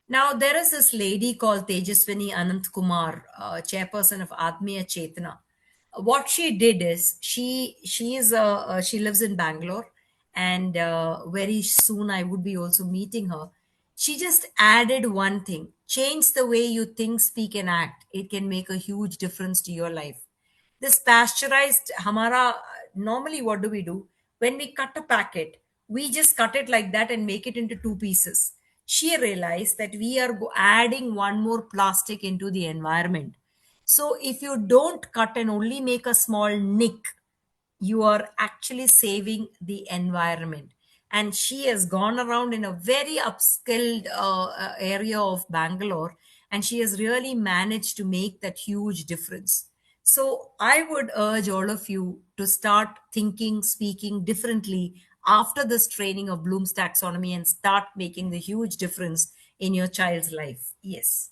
Now, there is this lady called Tejaswini Anant Kumar, chairperson of Atmiya Chetna. What she did is she lives in Bangalore, and very soon I would be also meeting her. She just added one thing: change the way you think, speak, and act. It can make a huge difference to your life. This pasteurized hamara, normally what do we do? When we cut a packet, we just cut it like that and make it into two pieces. She realized that we are adding one more plastic into the environment. So if you don't cut and only make a small nick, you are actually saving the environment. And she has gone around in a very upskilled area of Bangalore, and she has really managed to make that huge difference. So I would urge all of you to start thinking, speaking differently after this training of Bloom's taxonomy and start making the huge difference in your child's life. Yes.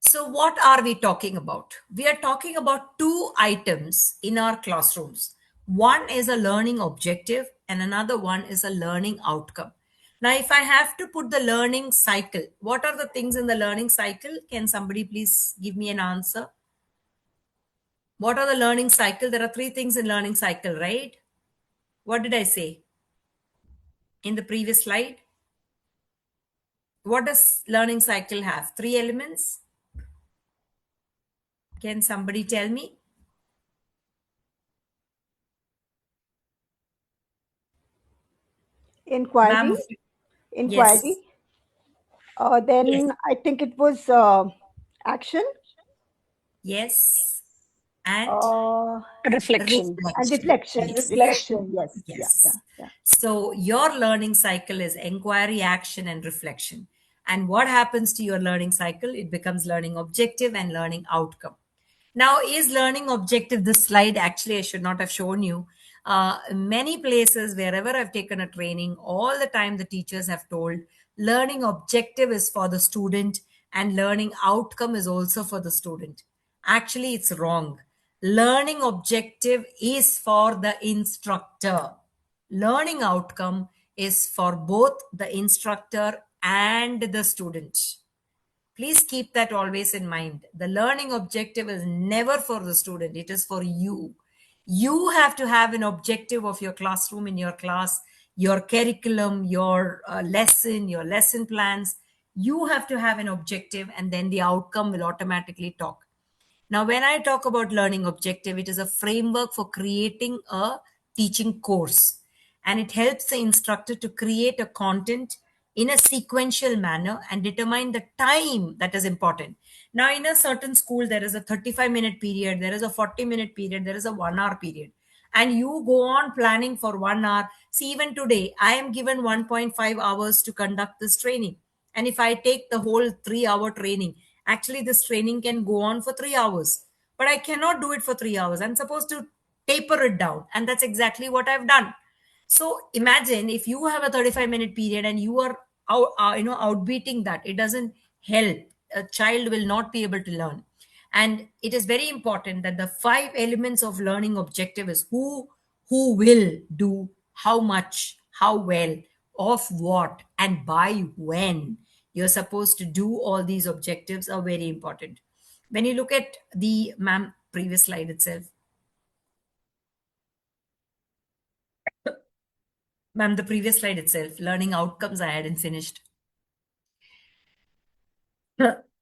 So, what are we talking about? We are talking about two items in our classrooms. One is a learning objective, and another one is a learning outcome. Now, if I have to put the learning cycle, what are the things in the learning cycle? Can somebody please give me an answer? What are the learning cycle? There are three things in learning cycle, right? What did I say in the previous slide? What does learning cycle have? Three elements? Can somebody tell me? Inquiry, Ma'am, inquiry. yes. Yes. Then I think it was action, Yes. And uh, Reflection. and reflection. reflection. Yes. Reflection. Yes. Yeah. Yeah. Yes. Yeah. So your learning cycle is inquiry, action, and reflection. And what happens to your learning cycle? It becomes learning objective and learning outcome. Now, is learning objective this slide? Actually, I should not have shown you. Many places, wherever I've taken a training, all the time the teachers have told learning objective is for the student and learning outcome is also for the student. Actually, it's wrong. Learning objective is for the instructor. Learning outcome is for both the instructor and the student. Please keep that always in mind. The learning objective is never for the student, it is for you. You have to have an objective of your classroom in your class, your curriculum, your lesson, your lesson plans. You have to have an objective, and then the outcome will automatically talk. Now, when I talk about learning objective, it is a framework for creating a teaching course, and it helps the instructor to create a content in a sequential manner and determine the time that is important. Now, in a certain school, there is a 35-minute period, there is a 40-minute period, there is a 1 hour period, and you go on planning for 1 hour. See, even today, I am given 1.5 hours to conduct this training. And if I take the whole 3 hour training, actually, this training can go on for 3 hours, but I cannot do it for 3 hours. I'm supposed to taper it down, and that's exactly what I've done. So imagine if you have a 35-minute period and you are outbeating that, it doesn't help. A child will not be able to learn. And it is very important that the 5 elements of learning objective is who will do, how much, how well, of what, and by when you're supposed to do all these objectives are very important. When you look at the ma'am previous slide itself, ma'am, the previous slide itself, learning outcomes, I hadn't finished.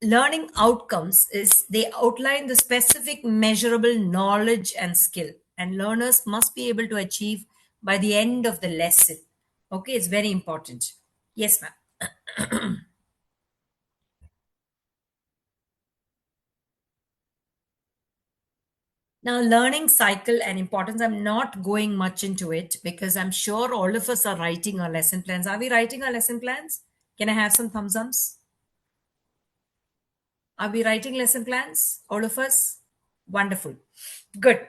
learning outcomes is they outline the specific measurable knowledge and skill, and learners must be able to achieve by the end of the lesson. Okay, it's very important. Yes, ma'am. Now, learning cycle and importance, I'm not going much into it because I'm sure all of us are writing our lesson plans. Are we writing our lesson plans? Can I have some thumbs ups? Are we writing lesson plans? All of us? Wonderful. Good.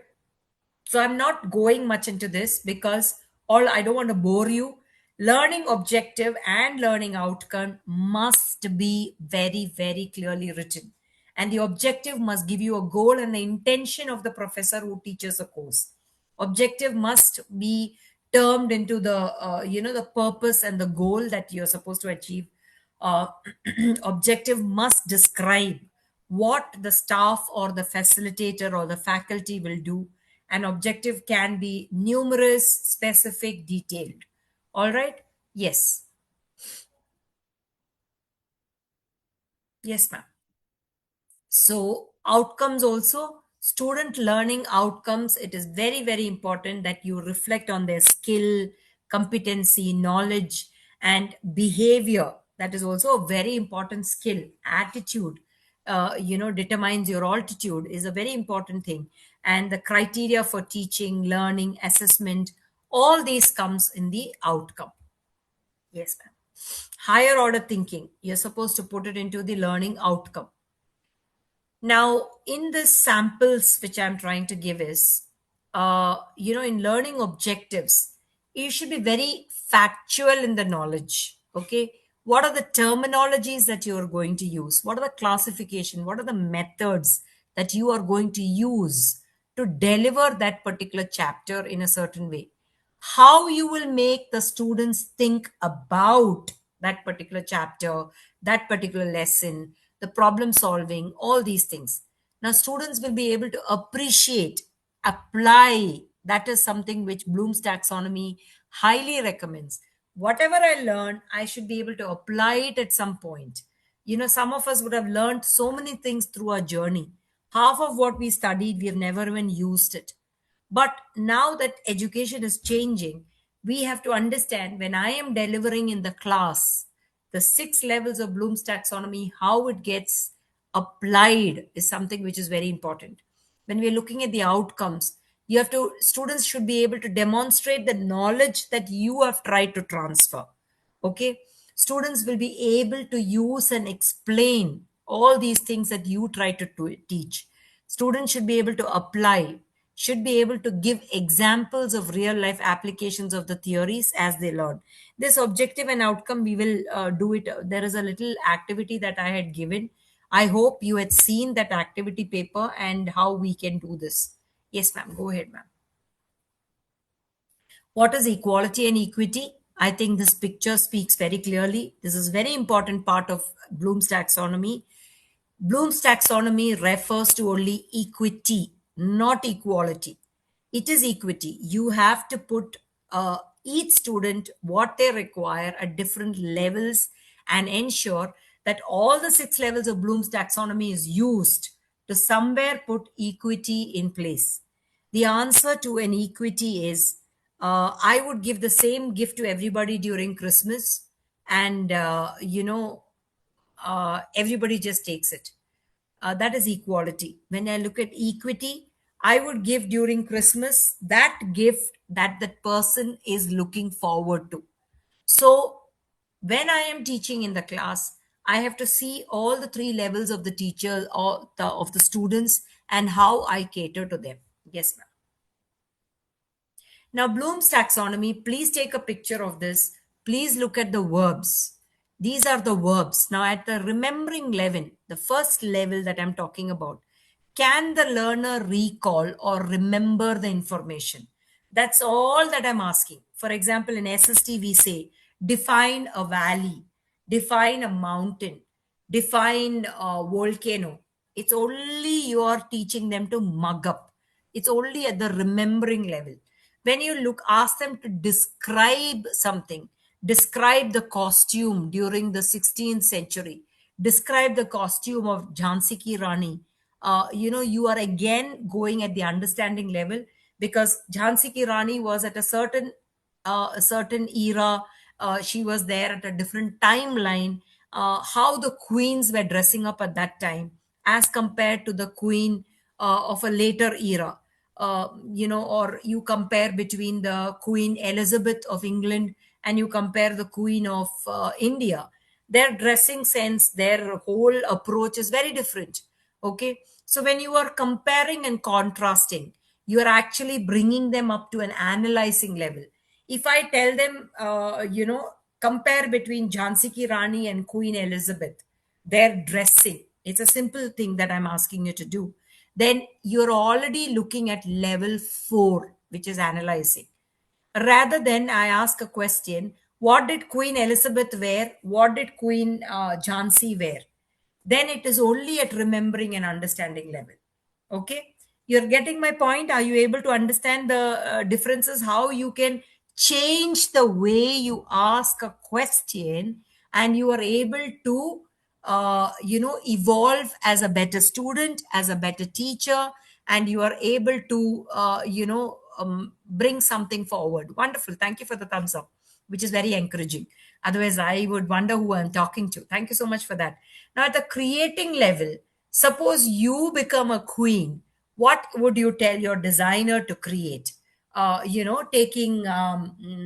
So I'm not going much into this because all I don't want to bore you. Learning objective and learning outcome must be very, very clearly written. And the objective must give you a goal and the intention of the professor who teaches the course. Objective must be termed into the the purpose and the goal that you're supposed to achieve. uh, Objective must describe what the staff or the facilitator or the faculty will do. An objective can be numerous, specific, detailed. All right? Yes. Yes, ma'am. So, outcomes also, student learning outcomes, it is very, very important that you reflect on their skill, competency, knowledge, and behavior. That is also a very important skill. Attitude, determines your altitude, is a very important thing. And the criteria for teaching, learning, assessment, all these comes in the outcome. Yes, ma'am. Higher order thinking, you're supposed to put it into the learning outcome. Now, in the samples which I'm trying to give is, in learning objectives, you should be very factual in the knowledge. Okay. What are the terminologies that you are going to use? What are the classification? What are the methods that you are going to use to deliver that particular chapter in a certain way? How you will make the students think about that particular chapter, that particular lesson, the problem solving, all these things. Now, students will be able to appreciate, apply. That is something which Bloom's taxonomy highly recommends. Whatever I learn, I should be able to apply it at some point. Some of us would have learned so many things through our journey. Half of what we studied, we have never even used it. But now that education is changing, we have to understand when I am delivering in the class, the 6 levels of Bloom's taxonomy, how it gets applied is something which is very important. When we're looking at the outcomes, students should be able to demonstrate the knowledge that you have tried to transfer. Okay. Students will be able to use and explain all these things that you try to teach. Students should be able to apply, should be able to give examples of real life applications of the theories as they learn. This objective and outcome, we will do it. There is a little activity that I had given. I hope you had seen that activity paper and how we can do this. Yes, ma'am. Go ahead, ma'am. What is equality and equity? I think this picture speaks very clearly. This is a very important part of Bloom's taxonomy. Bloom's taxonomy refers to only equity, not equality. It is equity. You have to put each student what they require at different levels and ensure that all the 6 levels of Bloom's taxonomy is used to somewhere put equity in place. The answer to an equity is I would give the same gift to everybody during Christmas, and everybody just takes it. That is equality. When I look at equity, I would give during Christmas that gift that that person is looking forward to. So when I am teaching in the class, I have to see all the 3 levels of the teacher or of the students and how I cater to them. Yes, ma'am. Now, Bloom's taxonomy, please take a picture of this. Please look at the verbs. These are the verbs. Now, at the remembering level, the first level that I'm talking about, can the learner recall or remember the information? That's all that I'm asking. For example, in SST, we say define a valley, define a mountain, define a volcano. It's only you are teaching them to mug up. It's only at the remembering level. When you ask them to describe something, describe the costume during the 16th century, describe the costume of Jhansi Ki Rani, you are again going at the understanding level, because Jhansi Ki Rani was at a certain era. She was there at a different timeline. How the queens were dressing up at that time, as compared to the queen of a later era. Or you compare between the Queen Elizabeth of England and you compare the Queen of India. Their dressing sense, their whole approach is very different. Okay. So when you are comparing and contrasting, you are actually bringing them up to an analyzing level. If I tell them, compare between Jhansi Ki Rani and Queen Elizabeth, their dressing, it's a simple thing that I'm asking you to do, then you're already looking at level 4, which is analyzing. Rather than I ask a question, what did Queen Elizabeth wear? What did Queen Jhansi wear? Then it is only at remembering and understanding level. Okay, you're getting my point. Are you able to understand the differences, how you can change the way you ask a question, and you are able to evolve as a better student, as a better teacher, and you are able to bring something forward. Wonderful. Thank you for the thumbs up, which is very encouraging. Otherwise I would wonder who I'm talking to. Thank you so much for that. Now at the creating level, suppose you become a queen, what would you tell your designer to create? Taking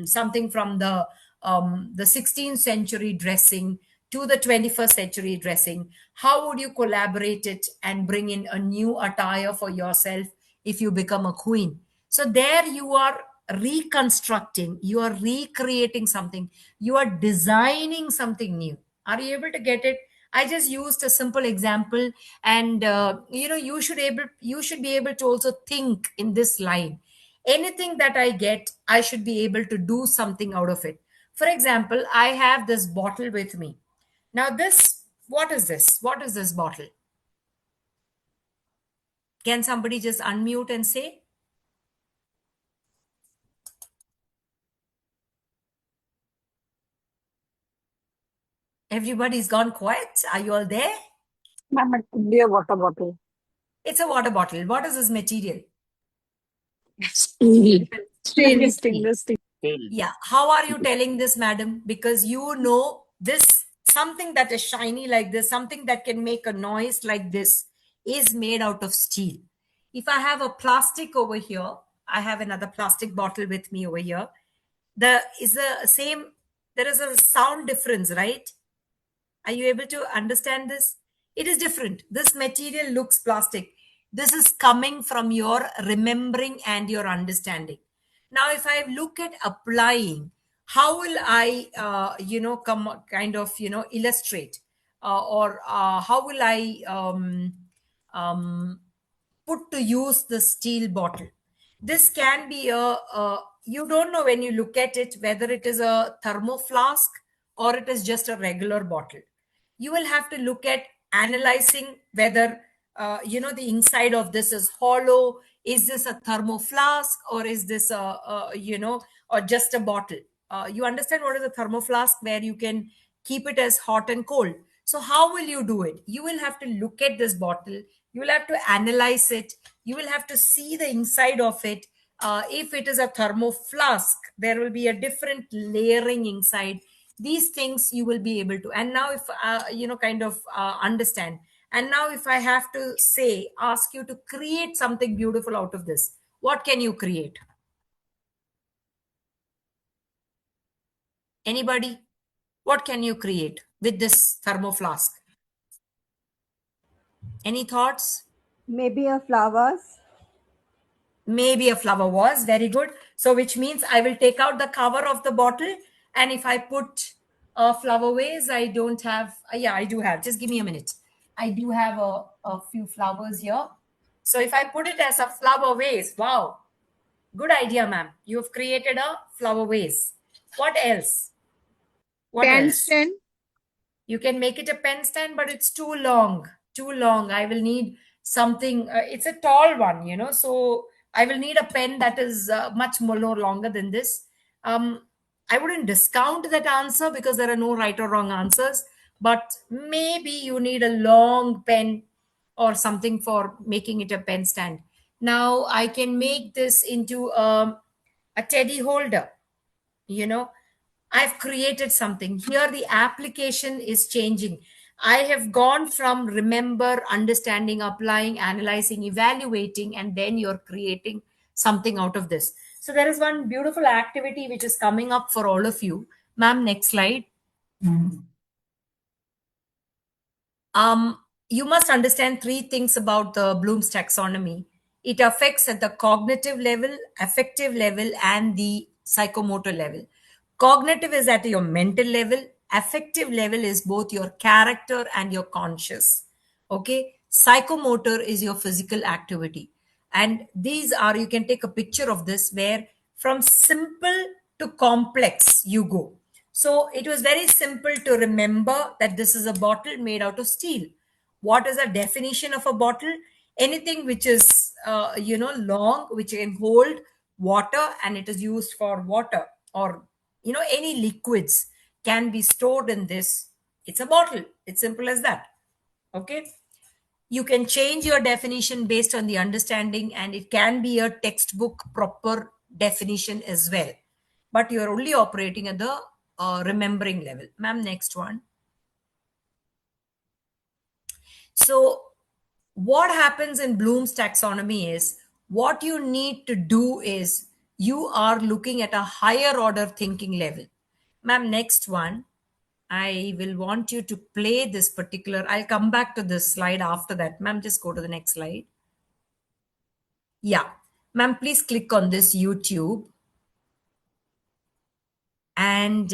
something from the 16th century dressing to the 21st century dressing, how would you collaborate it and bring in a new attire for yourself if you become a queen? So there you are reconstructing, you are recreating something, you are designing something new. Are you able to get it? I just used a simple example, and you should be able to also think in this line. Anything that I get, I should be able to do something out of it. For example, I have this bottle with me. Now this, what is this? What is this bottle? Can somebody just unmute and say? Everybody's gone quiet. Are you all there? Ma'am, it could be a water bottle. It's a water bottle. What is this material? Steel. Stainless Stainless steel. Yeah. How are you telling this, madam? Because you know this, something that is shiny like this, something that can make a noise like this, is made out of steel. If I have a plastic over here, I have another plastic bottle with me over here. There is a sound difference, right? Are you able to understand this? It is different. This material looks plastic. This is coming from your remembering and your understanding. Now, if I look at applying, how will I, illustrate, or how will I put to use the steel bottle? This can be you don't know when you look at it whether it is a thermo flask or it is just a regular bottle. You will have to look at analyzing whether the inside of this is hollow. Is this a thermo flask, or is this or just a bottle? You understand what is a thermo flask, where you can keep it as hot and cold. So how will you do it? You will have to look at this bottle, you will have to analyze it, you will have to see the inside of it. If it is a thermo flask, there will be a different layering inside. These things you will be able to. And now if understand. And now if I have to ask you to create something beautiful out of this, what can you create? Anybody? What can you create with this thermo flask? Any thoughts? Maybe a flowers. Maybe a flower vase. Very good. So which means I will take out the cover of the bottle, and if I put a flower vase, I don't have, yeah, I do have, just give me a minute. I do have a few flowers here. So if I put it as a flower vase, wow, good idea, ma'am. You've created a flower vase. What else? What Pen else? stand. You can make it a pen stand, but it's too long. Too long. I will need something. It's a tall one, so I will need a pen that is much more longer than this. I wouldn't discount that answer because there are no right or wrong answers. but maybe you need a long pen or something for making it a pen stand. Now I can make this into a teddy holder. You know, I've created something. Here the application is changing. I have gone from remember, understanding, applying, analyzing, evaluating, and then you're creating something out of this. So there is one beautiful activity which is coming up for all of you. Ma'am, next slide. You must understand three things about the Bloom's taxonomy. It affects at the cognitive level, affective level, and the psychomotor level. Cognitive is at your mental level. Affective level is both your character and your conscious. Okay. Psychomotor is your physical activity. And these are, you can take a picture of this where from simple to complex you go. So it was very simple to remember that this is a bottle made out of steel. What is the definition of a bottle? Anything which is, long, which can hold water and it is used for water, or, any liquids can be stored in this. It's a bottle. It's simple as that. Okay. You can change your definition based on the understanding, and it can be a textbook proper definition as well. But you're only operating at the remembering level. Ma'am, next one. So, what happens in Bloom's taxonomy is what you need to do is you are looking at a higher order thinking level. Ma'am, next one. I will want you to play this particular. I'll come back to this slide after that. Ma'am, just go to the next slide. Yeah. Ma'am, please click on this YouTube. And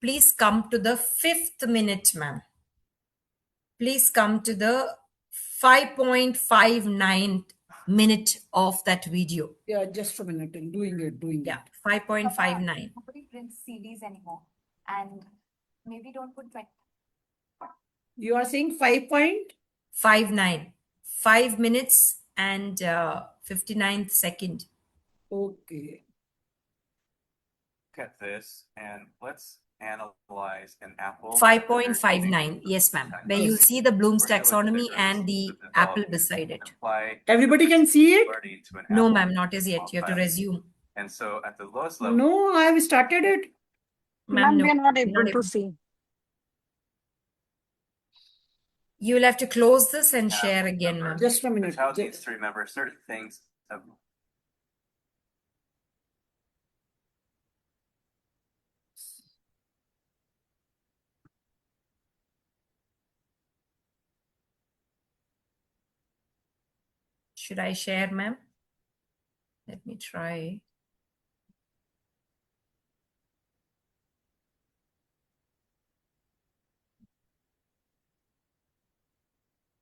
please come to the 5th minute, ma'am. Please come to the 5.59 minute of that video. Yeah, just a minute. I'm doing it. Yeah, 5.59. Nobody prints CDs anymore, and maybe don't put 20. You are saying 5.59. 5 minutes and 59th second. Okay. Look at this and let's analyze an apple. 5.59. Yes, ma'am. Where you'll see the Bloom's taxonomy and the apple beside it. Everybody can see it? No, ma'am, not as yet. You have to resume. And so at the lowest level. No, I've started it. Ma'am, no, we are not able not to able. see. You will have to close this and share again, ma'am. Just a The minute. child needs to remember certain things. Should I share, ma'am? Let me try.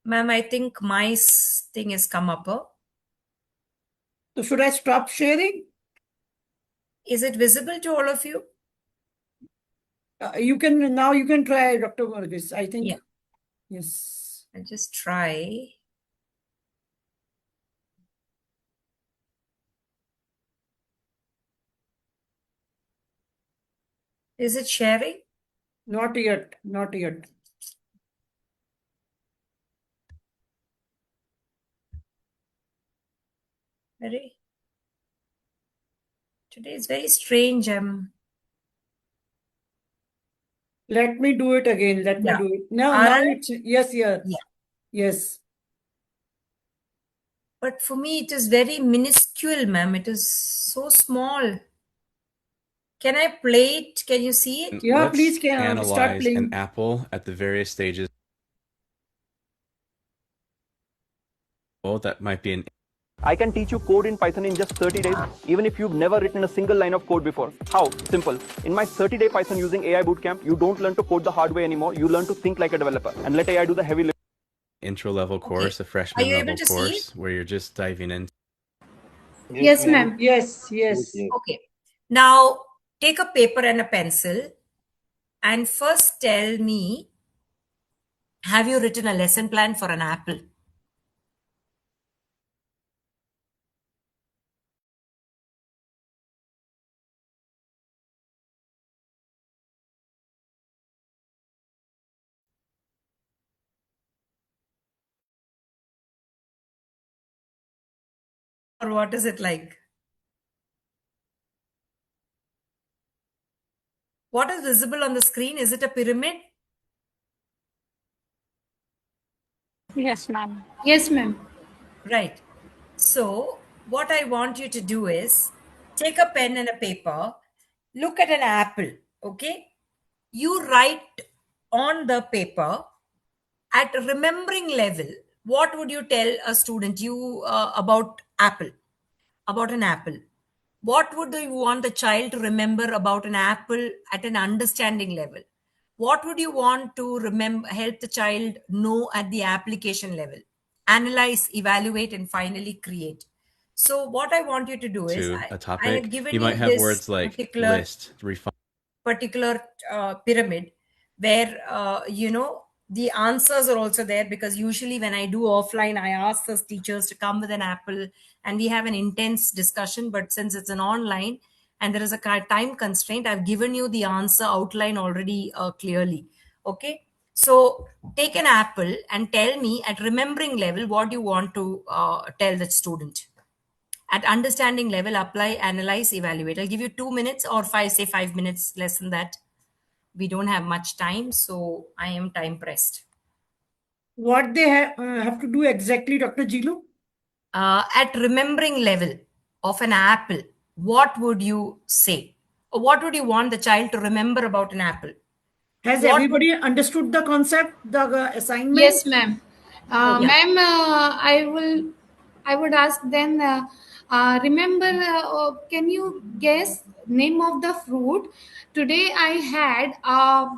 Ma'am, I think my thing has come up. So should I stop sharing? Is it visible to all of you? You can try, Dr. Varghese. I think. Yeah. Yes. I'll just try. Is it sharing? Not yet. Not yet. Today is very strange. Let me do it again. Let me Yeah. do it. Now Alright. it's yes, Yeah. yes. But for me, it is very minuscule, ma'am. It is so small. Can I play it? Can you see it? Yeah, Let's please start analyze playing. an apple at the various stages. Oh, that might be an. I can teach you code in Python in just 30 days, even if you've never written a single line of code before. How? Simple. In my 30-day Python using AI bootcamp, you don't learn to code the hard way anymore. You learn to think like a developer and let AI do the heavy lifting. Intro level course, a Are freshman you able level to see course where you're just diving in. Yes, ma'am. Yes. Okay. Now, take a paper and a pencil and first tell me, have you written a lesson plan for an apple? or what is it like? What is visible on the screen? Is it a pyramid? Yes, ma'am. Yes, ma'am. Right. So, what I want you to do is take a pen and a paper, look at an apple, okay? You write on the paper at remembering level. What would you tell a student about apple? About an apple. What would you want the child to remember about an apple at an understanding level? What would you want to remember, help the child know at the application level? Analyze, evaluate, and finally create. So, what I want you to do is, To a I topic, have given you might you have this words like particular list, refine. pyramid where the answers are also there, because usually when I do offline I ask those teachers to come with an apple and we have an intense discussion, but since it's an online and there is a time constraint, I've given you the answer outline already clearly. Okay, so take an apple and tell me at remembering level what you want to tell the student. At understanding level, apply, analyze, evaluate. I'll give you 2 minutes or 5 minutes, less than that. We don't have much time, so I am time pressed. What they have to do exactly, Dr. Jilu? At remembering level of an apple, what would you say? Or what would you want the child to remember about an apple? Has What everybody understood the concept, the assignment? Yes, ma'am. Yeah. Ma'am, I would ask then, remember, can you guess name of the fruit? Today I had a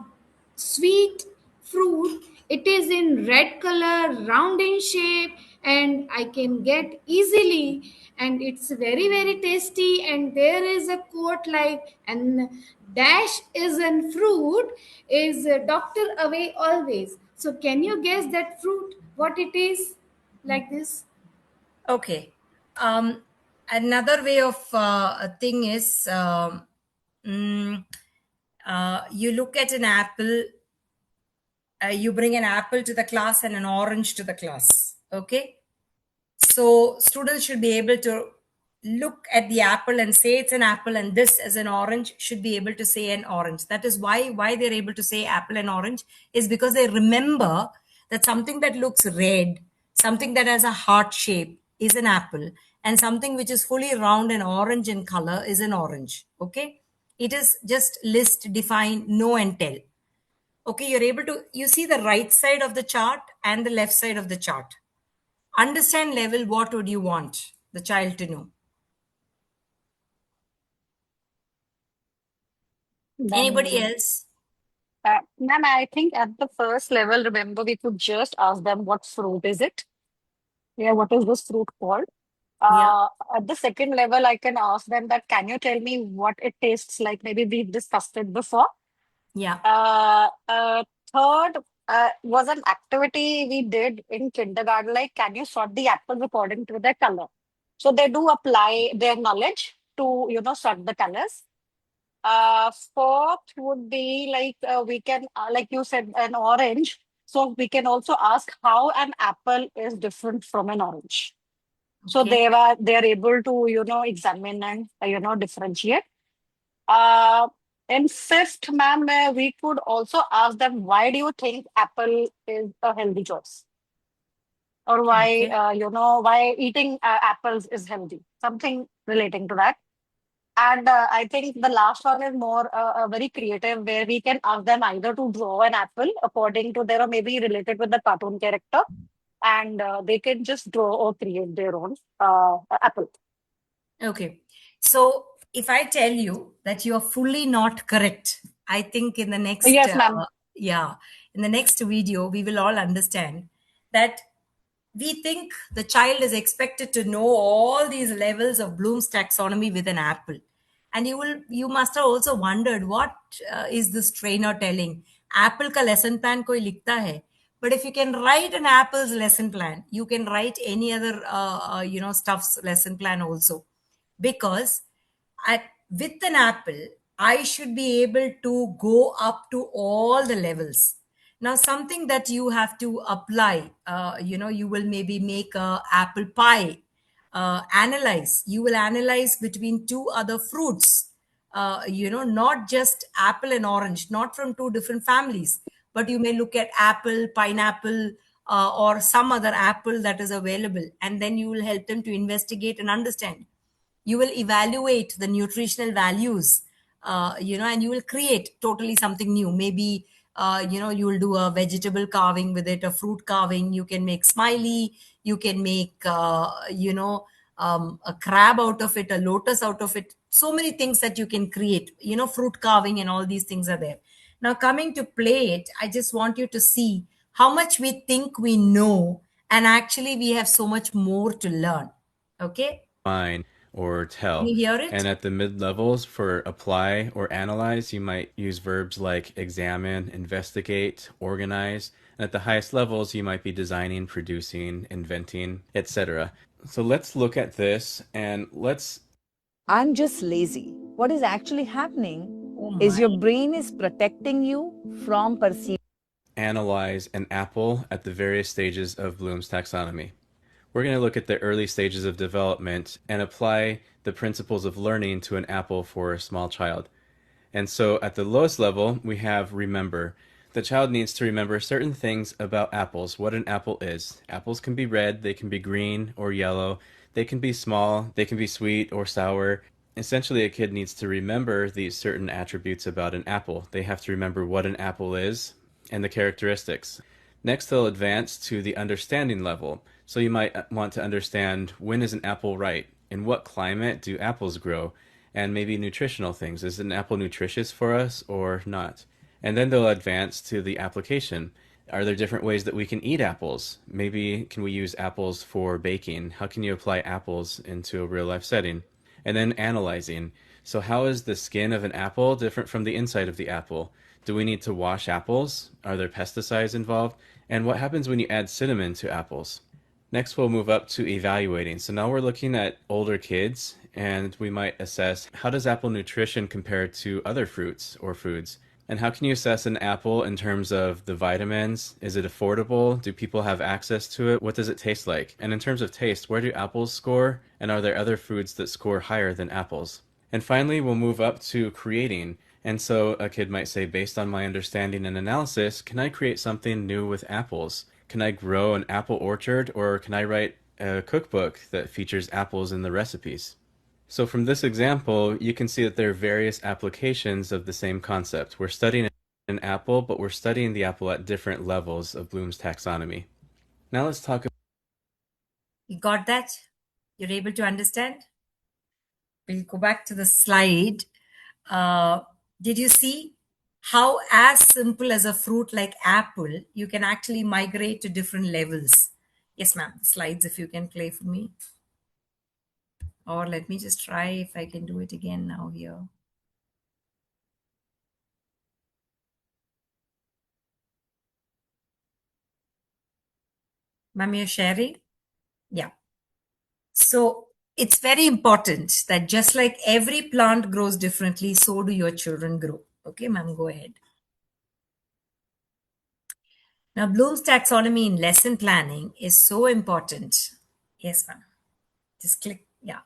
sweet fruit. It is in red color, round in shape, and I can get easily. And it's very, very tasty. And there is a quote like, and dash is in fruit is doctor away always. So can you guess that fruit, what it is? Like this? Okay. Another way of a thing is you look at an apple, you bring an apple to the class and an orange to the class. Okay. So students should be able to look at the apple and say it's an apple, and this as an orange should be able to say an orange. That is why they're able to say apple and orange, is because they remember that something that looks red, something that has a heart shape is an apple, and something which is fully round and orange in color is an orange. Okay, it is just list, define, know and tell. Okay, you're able to, you see the right side of the chart and the left side of the chart. Understand level, what would you want the child to know? Anybody else? Ma'am, I think at the first level, remember, we could just ask them what fruit is it? Yeah, what is this fruit called? Yeah. At the second level, I can ask them that, can you tell me what it tastes like? Maybe we've discussed it before. Yeah. Third was an activity we did in kindergarten, like, can you sort the apples according to their color? So they do apply their knowledge to, sort the colors. Fourth would be like, we can, like you said, an orange. So we can also ask how an apple is different from an orange. So Okay. they're able to, examine and, differentiate. In fifth, ma'am, we could also ask them, why do you think apple is a healthy choice? Or why, Okay. why eating apples is healthy? Something relating to that. And I think the last one is more very creative, where we can ask them either to draw an apple according to their, or maybe related with the cartoon character, and they can just draw or create their own apple. Okay. So if I tell you that you are fully not correct, I think in the next, Yes, ma'am. in the next video, we will all understand that we think the child is expected to know all these levels of Bloom's taxonomy with an apple. And you must have also wondered, what is this trainer telling? Apple ka lesson plan koi likhta hai. But if you can write an apple's lesson plan, you can write any other, stuff's lesson plan also. Because with an apple, I should be able to go up to all the levels. Now, something that you have to apply, you will maybe make a apple pie, analyze. You will analyze between two other fruits, not just apple and orange, not from two different families, but you may look at apple, pineapple, or some other apple that is available, and then you will help them to investigate and understand. You will evaluate the nutritional values, and you will create totally something new. Maybe you will do a vegetable carving with it, a fruit carving. You can make smiley, you can make a crab out of it, a lotus out of it. So many things that you can create, fruit carving and all these things are there. Now, coming to play it, I just want you to see how much we think we know, and actually we have so much more to learn. Okay? Fine or tell. Can you hear it? And at the mid levels for apply or analyze, you might use verbs like examine, investigate, organize. And at the highest levels, you might be designing, producing, inventing, etc. So let's look at this and let's. I'm just lazy. What is actually happening is your brain is protecting you from perceiving. Analyze an apple at the various stages of Bloom's taxonomy. We're going to look at the early stages of development and apply the principles of learning to an apple for a small child. And so at the lowest level, we have remember. The child needs to remember certain things about apples, what an apple is. Apples can be red, they can be green or yellow, they can be small, they can be sweet or sour. Essentially, a kid needs to remember these certain attributes about an apple. They have to remember what an apple is and the characteristics. Next, they'll advance to the understanding level. So you might want to understand, when is an apple ripe? In what climate do apples grow? And maybe nutritional things. Is an apple nutritious for us or not? And then they'll advance to the application. Are there different ways that we can eat apples? Maybe can we use apples for baking? How can you apply apples into a real life setting? And then analyzing. So how is the skin of an apple different from the inside of the apple? Do we need to wash apples? Are there pesticides involved? And what happens when you add cinnamon to apples? Next, we'll move up to evaluating. So now we're looking at older kids, and we might assess, how does apple nutrition compare to other fruits or foods? And how can you assess an apple in terms of the vitamins? Is it affordable? Do people have access to it? What does it taste like? And in terms of taste, where do apples score? And are there other foods that score higher than apples? And finally, we'll move up to creating. And so a kid might say, based on my understanding and analysis, can I create something new with apples? Can I grow an apple orchard, or can I write a cookbook that features apples in the recipes? So from this example, you can see that there are various applications of the same concept. We're studying an apple, but we're studying the apple at different levels of Bloom's taxonomy. Now let's talk about... You got that? You're able to understand? We'll go back to the slide. Did you see how, as simple as a fruit like apple, you can actually migrate to different levels? Yes, ma'am. Slides, if you can play for me. Or let me just try if I can do it again now here. Ma'am, you're sharing? Yeah. So it's very important that just like every plant grows differently, so do your children grow. Okay, ma'am, go ahead. Now, Bloom's taxonomy in lesson planning is so important. Yes, ma'am. Just click. Yeah.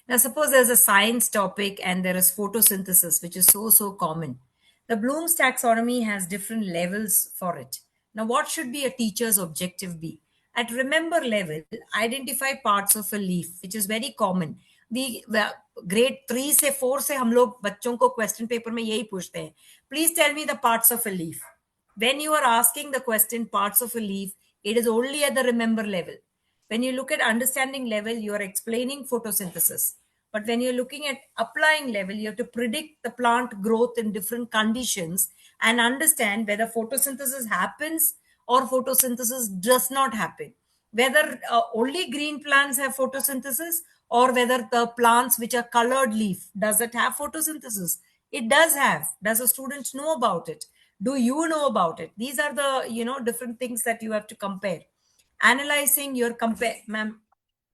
Now, suppose there's a science topic and there is photosynthesis, which is so common. The Bloom's taxonomy has different levels for it. Now, what should be a teacher's objective be? At remember level, identify parts of a leaf, which is very common. The grade 3 से 4 से हम लोग बच्चों को question paper में यही पूछते हैं. Please tell me the parts of a leaf. When you are asking the question parts of a leaf, it is only at the remember level. When you look at understanding level, you are explaining photosynthesis. But when you're looking at applying level, you have to predict the plant growth in different conditions and understand whether photosynthesis happens or photosynthesis does not happen. Whether only green plants have photosynthesis, or whether the plants which are colored leaf, does it have photosynthesis? It does have. Does a student know about it? Do you know about it? These are the different things that you have to compare. Analyzing your ma'am,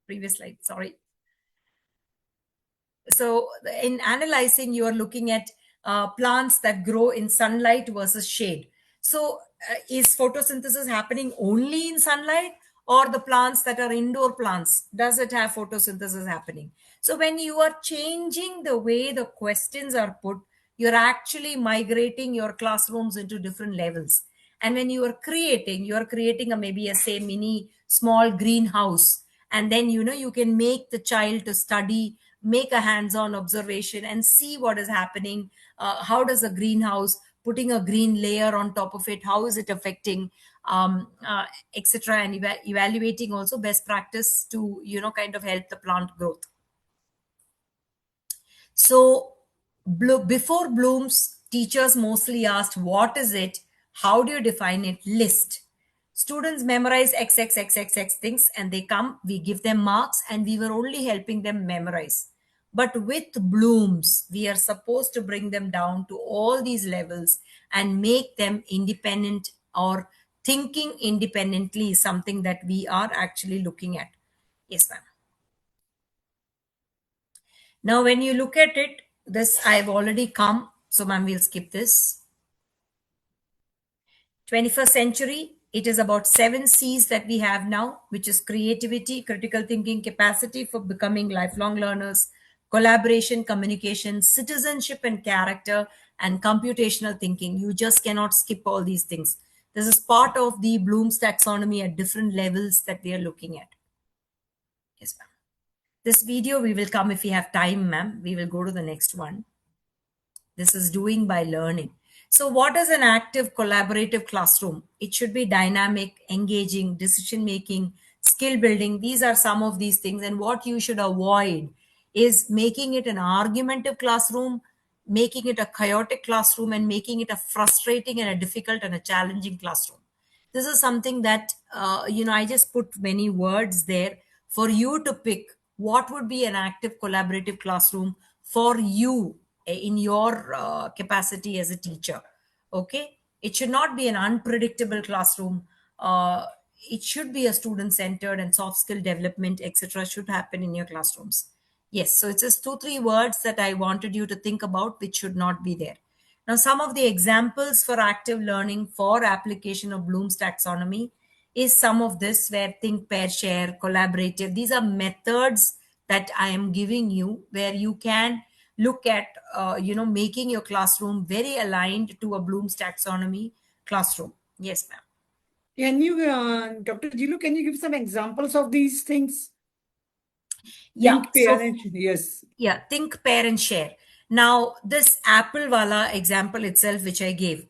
previous slide, sorry. So in analyzing, you are looking at plants that grow in sunlight versus shade. So is photosynthesis happening only in sunlight, or the plants that are indoor plants, does it have photosynthesis happening? So when you are changing the way the questions are put, you're actually migrating your classrooms into different levels. And when you are creating a maybe a say mini small greenhouse, and then you can make the child to study, make a hands-on observation and see what is happening. How does a greenhouse, putting a green layer on top of it, how is it affecting, etc., and evaluating also best practice to kind of help the plant growth. So before blooms, teachers mostly asked, what is it? How do you define it? List. Students memorize XXXXX things and they come, we give them marks, and we were only helping them memorize. But with blooms, we are supposed to bring them down to all these levels and make them independent, or thinking independently is something that we are actually looking at. Yes, ma'am. Now, when you look at it, this I've already come. So, ma'am, we'll skip this. 21st century, it is about 7 C's that we have now, which is creativity, critical thinking, capacity for becoming lifelong learners, collaboration, communication, citizenship and character, and computational thinking. You just cannot skip all these things. This is part of the Bloom's taxonomy at different levels that we are looking at. Yes, ma'am. This video we will come if we have time, ma'am. We will go to the next one. This is doing by learning. So what is an active collaborative classroom? It should be dynamic, engaging, decision-making, skill building. These are some of these things. And what you should avoid is making it an argumentative classroom, making it a chaotic classroom, and making it a frustrating and a difficult and a challenging classroom. This is something that, I just put many words there for you to pick what would be an active collaborative classroom for you in your capacity as a teacher. Okay, it should not be an unpredictable classroom. It should be a student centered, and soft skill development, etc., should happen in your classrooms. Yes, so it's just 2-3 words that I wanted you to think about, which should not be there. Now, some of the examples for active learning for application of Bloom's taxonomy is some of this, where think, pair, share, collaborative. These are methods that I am giving you where you can look at, making your classroom very aligned to a Bloom's taxonomy classroom. Yes, ma'am. Can you, Dr. Jilu, can you give some examples of these things? Yeah. Think, pair, and yes. Yeah, think, pair, and share. Now, this Apple Wala example itself, which I gave,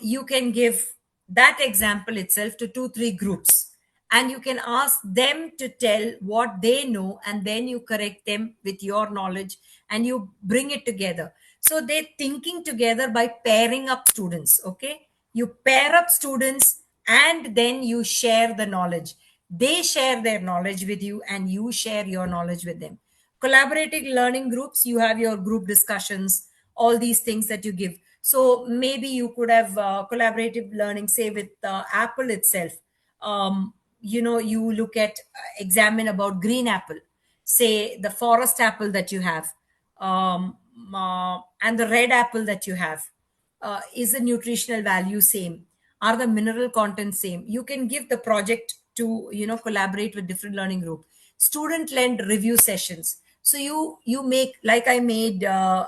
you can give that example itself to 2-3 groups, and you can ask them to tell what they know, and then you correct them with your knowledge and you bring it together. So they're thinking together by pairing up students. Okay, you pair up students and then you share the knowledge. They share their knowledge with you and you share your knowledge with them. Collaborative learning groups, you have your group discussions, all these things that you give. So maybe you could have collaborative learning, say with Apple itself. You look at, examine about green apple, say the forest apple that you have, and the red apple that you have. Is the nutritional value same? Are the mineral content same? You can give the project to collaborate with different learning group. Student-led review sessions. So you make, like I made,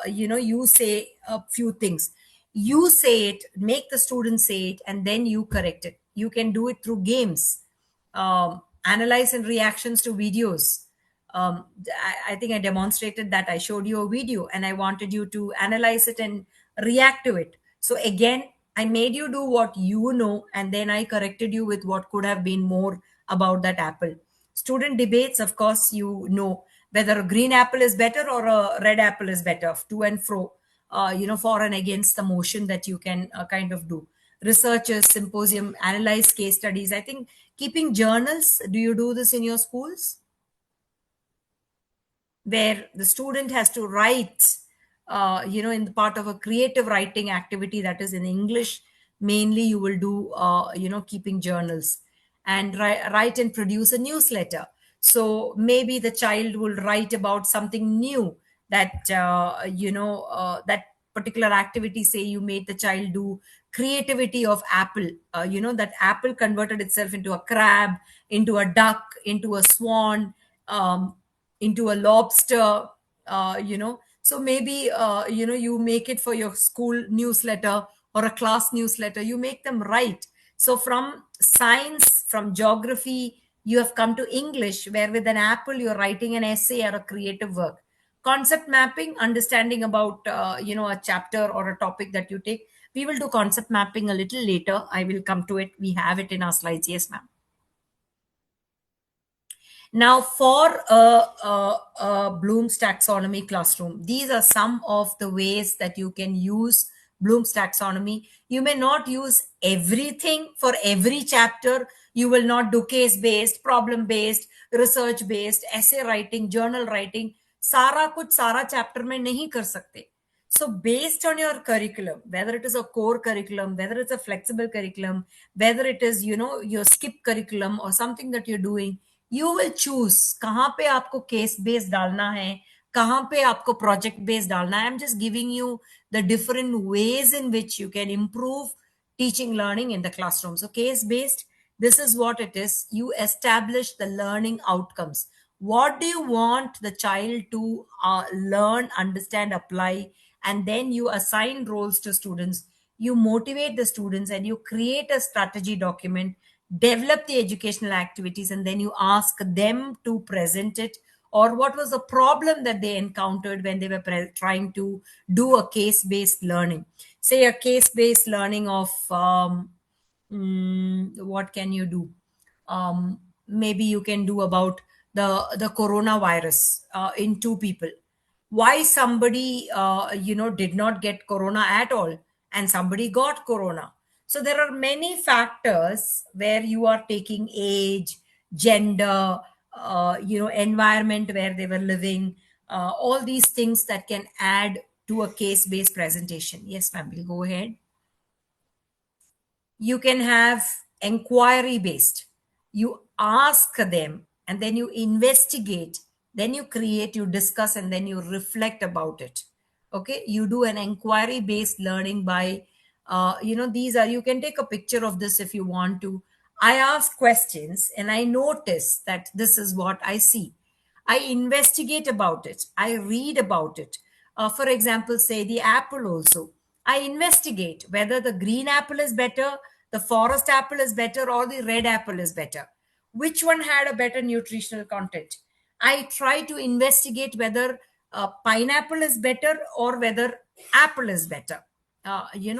you say a few things. You say it, make the student say it, and then you correct it. You can do it through games. Analyze and reactions to videos. I think I demonstrated that. I showed you a video and I wanted you to analyze it and react to it. So again, I made you do what you know, and then I corrected you with what could have been more about that apple. Student debates, of course, whether a green apple is better or a red apple is better, to and fro, for and against the motion that you can kind of do. Researchers, symposium, analyze case studies. I think keeping journals, do you do this in your schools? Where the student has to write, in the part of a creative writing activity that is in English, mainly you will do, keeping journals, and write and produce a newsletter. So maybe the child will write about something new that, that particular activity, say you made the child do creativity of Apple. That Apple converted itself into a crab, into a duck, into a swan, into a lobster. So maybe you make it for your school newsletter or a class newsletter. You make them right. So from science, from geography, you have come to English, where with an Apple you're writing an essay or a creative work. Concept mapping, understanding about a chapter or a topic that you take. We will do concept mapping a little later. I will come to it. We have it in our slides. Yes, ma'am. Now, for a Bloom's taxonomy classroom, these are some of the ways that you can use Bloom's taxonomy. You may not use everything for every chapter. You will not do case-based, problem-based, research-based, essay writing, journal writing. सारा कुछ सारा chapter में नहीं कर सकते. So based on your curriculum, whether it is a core curriculum, whether it's a flexible curriculum, whether it is, your skip curriculum or something that you're doing, you will choose कहाँ पे आपको case based डालना है, कहाँ पे आपको project based डालना है. I'm just giving you the different ways in which you can improve teaching learning in the classroom. So case based, this is what it is. You establish the learning outcomes. What do you want the child to learn, understand, apply? And then you assign roles to students. You motivate the students and you create a strategy document, develop the educational activities, and then you ask them to present it, or what was the problem that they encountered when they were trying to do a case-based learning. Say a case-based learning of what can you do? Maybe you can do about the coronavirus in two people. Why somebody did not get corona at all and somebody got corona. So there are many factors where you are taking age, gender, environment where they were living, all these things that can add to a case-based presentation. Yes, ma'am, we'll go ahead. You can have inquiry-based. You ask them and then you investigate, then you create, you discuss, and then you reflect about it. Okay, you do an inquiry-based learning by, these are, you can take a picture of this if you want to. I ask questions and I notice that this is what I see. I investigate about it. I read about it. For example, say the apple also. I investigate whether the green apple is better, the forest apple is better, or the red apple is better. Which one had a better nutritional content? I try to investigate whether pineapple is better or whether apple is better.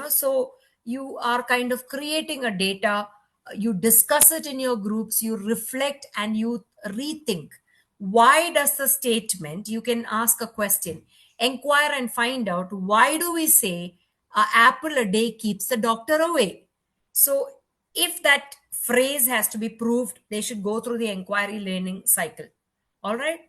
So you are kind of creating a data, you discuss it in your groups, you reflect and you rethink. Why does the statement, you can ask a question, inquire and find out, why do we say an apple a day keeps the doctor away? So if that phrase has to be proved, they should go through the inquiry learning cycle. All right.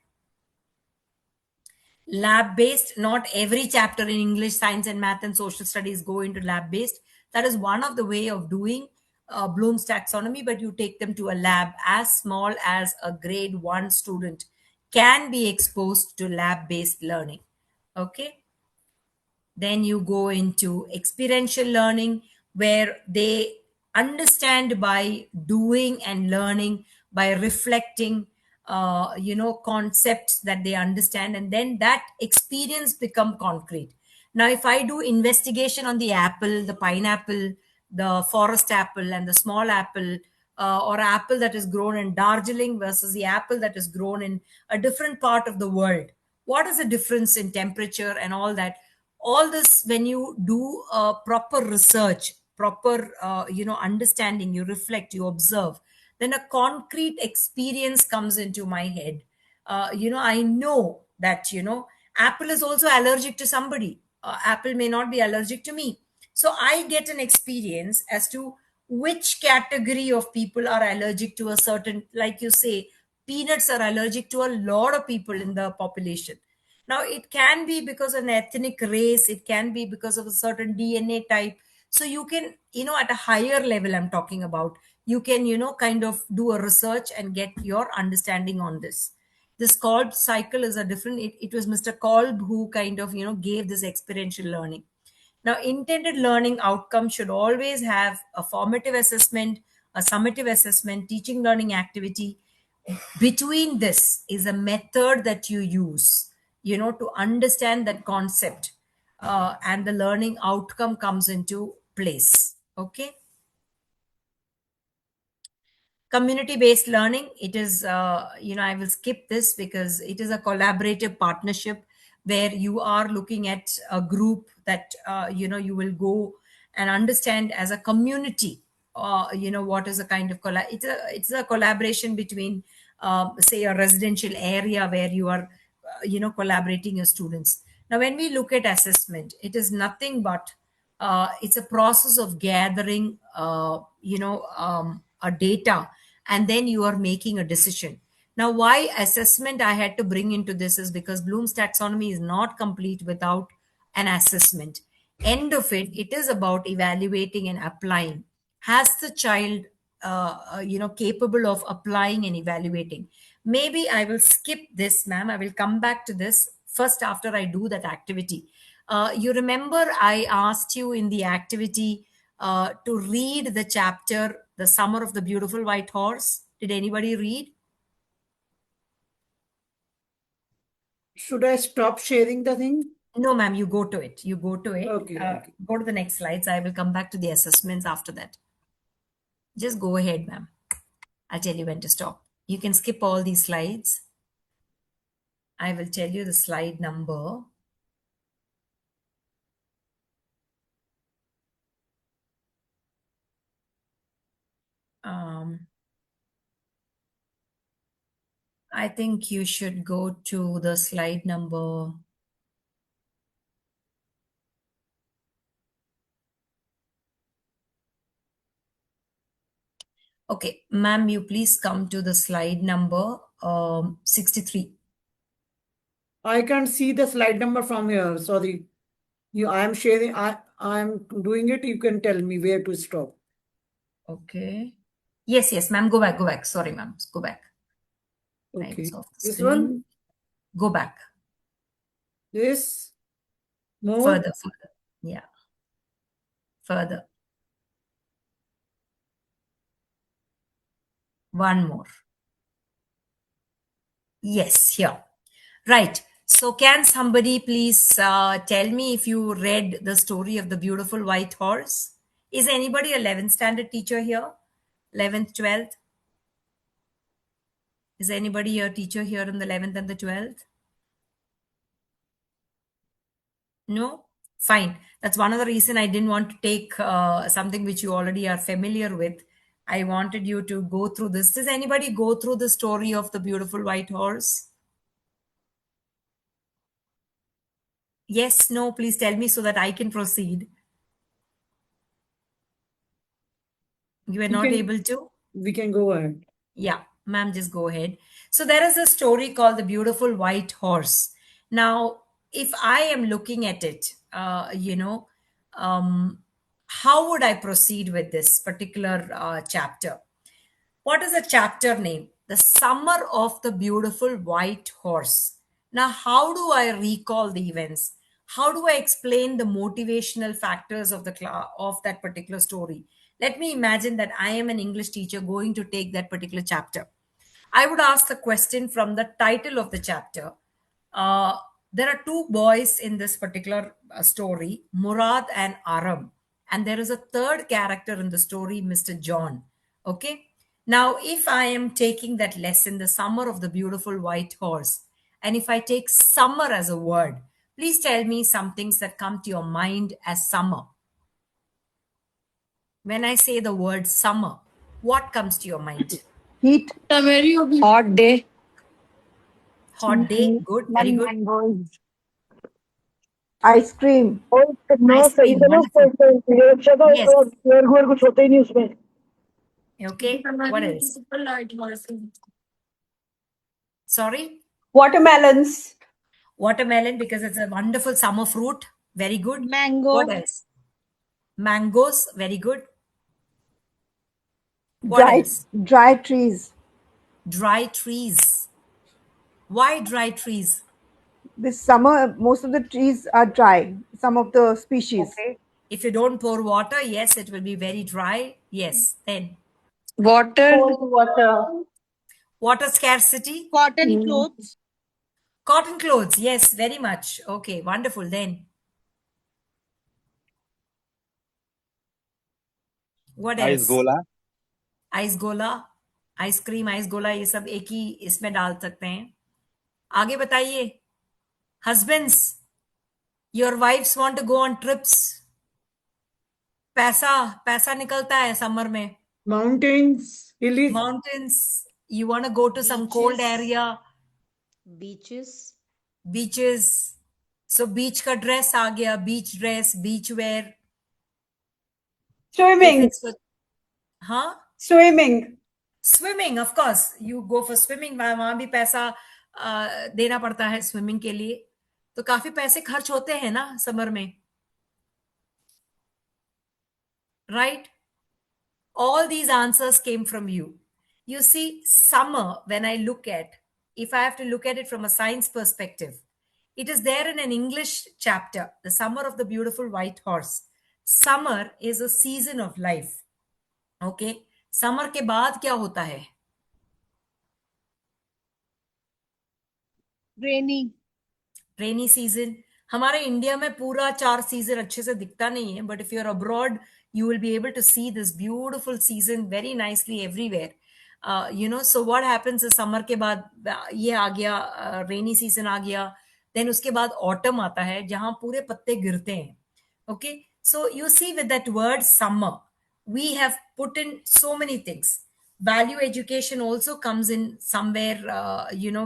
Lab based, not every chapter in English, science and math and social studies go into lab based. That is one of the way of doing Bloom's taxonomy, but you take them to a lab. As small as a grade 1 student can be exposed to lab based learning. Okay. Then you go into experiential learning, where they understand by doing and learning, by reflecting, concepts that they understand, and then that experience become concrete. Now, if I do investigation on the apple, the pineapple, the forest apple, and the small apple, or apple that is grown in Darjeeling versus the apple that is grown in a different part of the world, what is the difference in temperature and all that? All this, when you do proper research, proper understanding, you reflect, you observe, then a concrete experience comes into my head. I know that apple is also allergic to somebody. Apple may not be allergic to me. So I get an experience as to which category of people are allergic to a certain, like you say, peanuts are allergic to a lot of people in the population. Now, it can be because of an ethnic race, it can be because of a certain DNA type. So you can, at a higher level, I'm talking about, you can, kind of do a research and get your understanding on this. This Kolb cycle is a different, it was Mr. Kolb who kind of, gave this experiential learning. Now, intended learning outcome should always have a formative assessment, a summative assessment, teaching learning activity. Between this is a method that you use, to understand that concept, and the learning outcome comes into place. Okay. Community based learning, it is, I will skip this because it is a collaborative partnership where you are looking at a group that, you will go and understand as a community, what is a kind of it's a collaboration between, say, a residential area where you are, collaborating your students. Now, when we look at assessment, it is nothing but, it's a process of gathering, a data, and then you are making a decision. Now, why assessment I had to bring into this is because Bloom's taxonomy is not complete without an assessment. End of it, it is about evaluating and applying. Has the child, capable of applying and evaluating? Maybe I will skip this, ma'am. I will come back to this first after I do that activity. You remember I asked you in the activity to read the chapter, The Summer of the Beautiful White Horse. Did anybody read? Should I stop sharing the thing? No, ma'am, you go to it. You go to it. Okay, okay. Go to the next slides. I will come back to the assessments after that. Just go ahead, ma'am. I'll tell you when to stop. You can skip all these slides. I will tell you the slide number. I think you should go to the slide number. Okay, ma'am, you please come to the slide number 63. I can't see the slide number from here. Sorry. I am sharing. I'm doing it. You can tell me where to stop. Okay. Yes, ma'am. Go back. Sorry, ma'am. Go back. Okay. Right, so This screen. one? Go back. This? More? Further. Yeah. Further. One more. Yes, here. Right. So can somebody please tell me if you read the story of the beautiful white horse? Is anybody a 11th standard teacher here? 11th, 12th? Is anybody a teacher here in the 11th and the 12th? No? Fine. That's one of the reason I didn't want to take something which you already are familiar with. I wanted you to go through this. Does anybody go through the story of the beautiful white horse? Yes, no, please tell me so that I can proceed. You are not able to? We can go ahead. Yeah, ma'am, just go ahead. So there is a story called The Beautiful White Horse. Now, if I am looking at it, how would I proceed with this particular chapter? What is the chapter name? The Summer of the Beautiful White Horse. Now, how do I recall the events? How do I explain the motivational factors of that particular story? Let me imagine that I am an English teacher going to take that particular chapter. I would ask a question from the title of the chapter. There are two boys in this particular story, Murad and Aram. And there is a third character in the story, Mr. John. Okay. Now, if I am taking that lesson, The Summer of the Beautiful White Horse, and if I take summer as a word, please tell me some things that come to your mind as summer. When I say the word summer, what comes to your mind? Heat. A very hot day. Hot day, good, very good. Mangoes. Ice cream. Ice cream, wonderful. Yes. Okay, what else? Sorry? Watermelons. Watermelon, because it's a wonderful summer fruit. Very good. Mango. What else? Mangoes, very good. What else? Dry trees. Dry trees. Why dry trees? This summer, most of the trees are dry, some of the species. Okay. If you don't pour water, yes, it will be very dry. Yes. Then Water, Cold water. water scarcity. cotton clothes, Cotton clothes. Yes, very much. Okay, wonderful. Then what ice else? गोला ice गोला, ice cream, ice गोला, ये सब एक ही इसमें डाल सकते हैं. आगे बताइए. Husbands, your wives want to go on trips. पैसा पैसा निकलता है समर में. Mountains, hilly, Mountains, you want to go to some cold area. Beaches. Beaches. So beach का dress आ गया, beach dress, beach wear. If Swimming. it's for, हाँ? Swimming. Swimming, of course. You go for swimming. वहां भी पैसा देना पड़ता है swimming के लिए. तो काफी पैसे खर्च होते हैं ना समर में. Right? All these answers came from you. You see, summer, when I look at, if I have to look at it from a science perspective, it is there in an English chapter, The Summer of the Beautiful White Horse. Summer is a season of life. Okay? Summer के बाद क्या होता है? Rainy season. हमारे India में पूरा 4 season अच्छे से दिखता नहीं है, but if you are abroad you will be able to see this beautiful season very nicely everywhere. So what happens is summer के बाद ये आ गया, rainy season आ गया, then उसके बाद autumn आता है जहां पूरे पत्ते गिरते हैं. Okay, so you see with that word summer, we have put in so many things. Value education also comes in somewhere,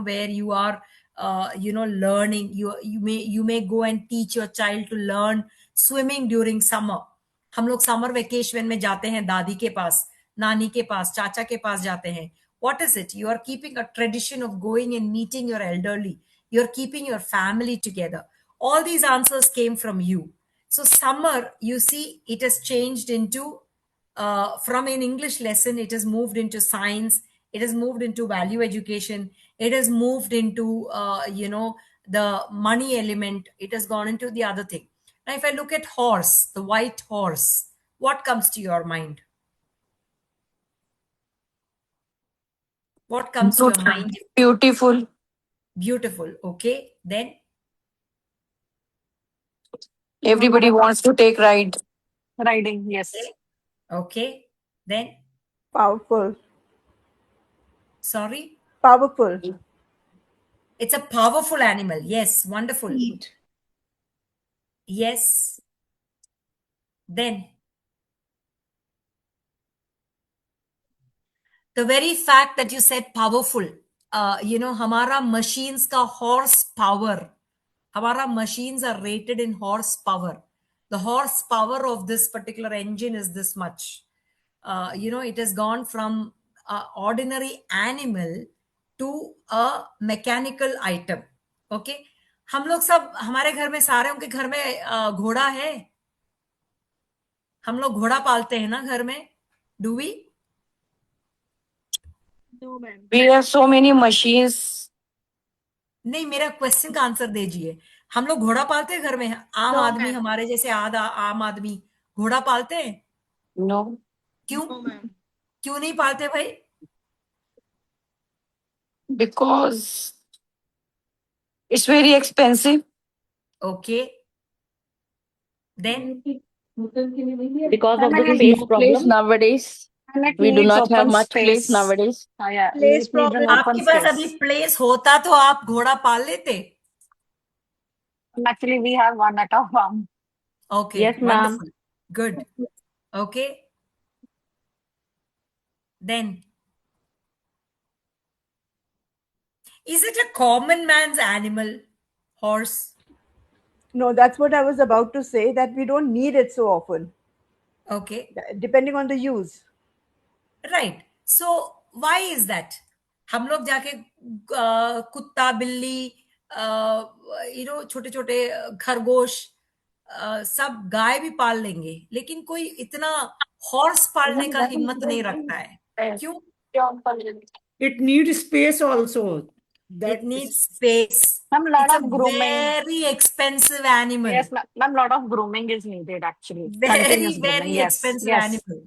where you are, learning. You may go and teach your child to learn swimming during summer. हम लोग summer vacation में जाते हैं दादी के पास, नानी के पास, चाचा के पास जाते हैं. What is it? You are keeping a tradition of going and meeting your elderly. You're keeping your family together. All these answers came from you. So summer, you see, it has changed into, from an English lesson, it has moved into science. It has moved into value education. It has moved into, the money element. It has gone into the other thing. Now, if I look at horse, the white horse, what comes to your mind? What comes to your mind? beautiful, Beautiful. Okay. Then everybody wants to take riding, yes. Okay. Then Powerful. sorry. Powerful. It's a powerful animal. Yes. Wonderful. Yes. Then the very fact that you said powerful, हमारा machines का horse power, हमारा machines are rated in horsepower. The horsepower of this particular engine is this much. It has gone from an ordinary animal to a mechanical item. Okay. हम लोग सब, हमारे घर में, सारे के घर में घोड़ा है. हम लोग घोड़ा पालते हैं ना घर में. Do we? No, ma'am. We have so many machines. नहीं, मेरा क्वेश्चन का आंसर दीजिए. हम लोग घोड़ा पालते हैं घर में? आम No, आदमी, ma'am. हमारे जैसे आम आदमी घोड़ा पालते हैं? No. क्यों? No, ma'am. क्यों नहीं पालते भाई? Because it's very expensive. Okay. Then Because of the And it space needs problem nowadays, And it we do needs not have open much place space. nowadays. Yeah, Place it needs an problem. open आपके पास space. अभी place होता तो आप घोड़ा पाल लेते. Actually, we have one at our farm. Okay. Yes, ma'am. Wonderful. Good. Okay. Then is it a common man's animal, horse? No, that's what I was about to say, that we don't need it so often, Okay. depending on the use. Right. So why is that? हम लोग जाके कुत्ता, बिल्ली, छोटे छोटे खरगोश, सब गाय भी पाल लेंगे, लेकिन कोई इतना हॉर्स पालने का हिम्मत नहीं रखता है. क्यों? It needs space also. That It needs space. Ma'am, lot It's a of grooming. very expensive animal. Yes, ma'am, lot of grooming is needed actually. Very, Continuous grooming. very Yes, expensive yes. animal.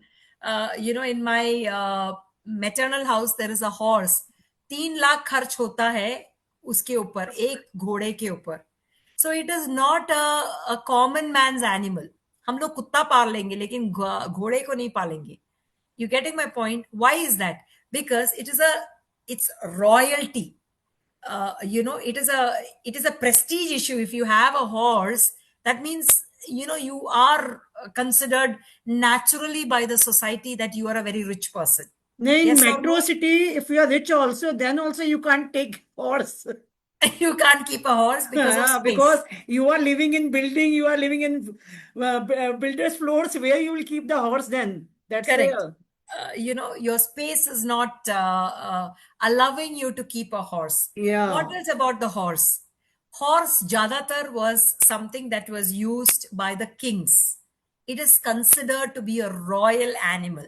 You know, in my maternal house, there is a horse. 3 lakh खर्च होता है उसके ऊपर, एक घोड़े के ऊपर. So it is not a common man's animal. हम लोग कुत्ता पाल लेंगे, लेकिन घोड़े को नहीं पालेंगे. You getting my point? Why is that? Because it's royalty. You know, it is a prestige issue. If you have a horse, that means, you know, you are considered naturally by the society that you are a very rich person. In Yes or metro no? city, if you are rich also, then also you can't take horse. You can't keep a horse because of space. Because you are living in building, you are living in builders' floors, where you will keep the horse then? That's Correct. where. You know, your space is not allowing you to keep a horse. Yeah. What else about the horse? Horse, Jadatar, was something that was used by the kings. It is considered to be a royal animal.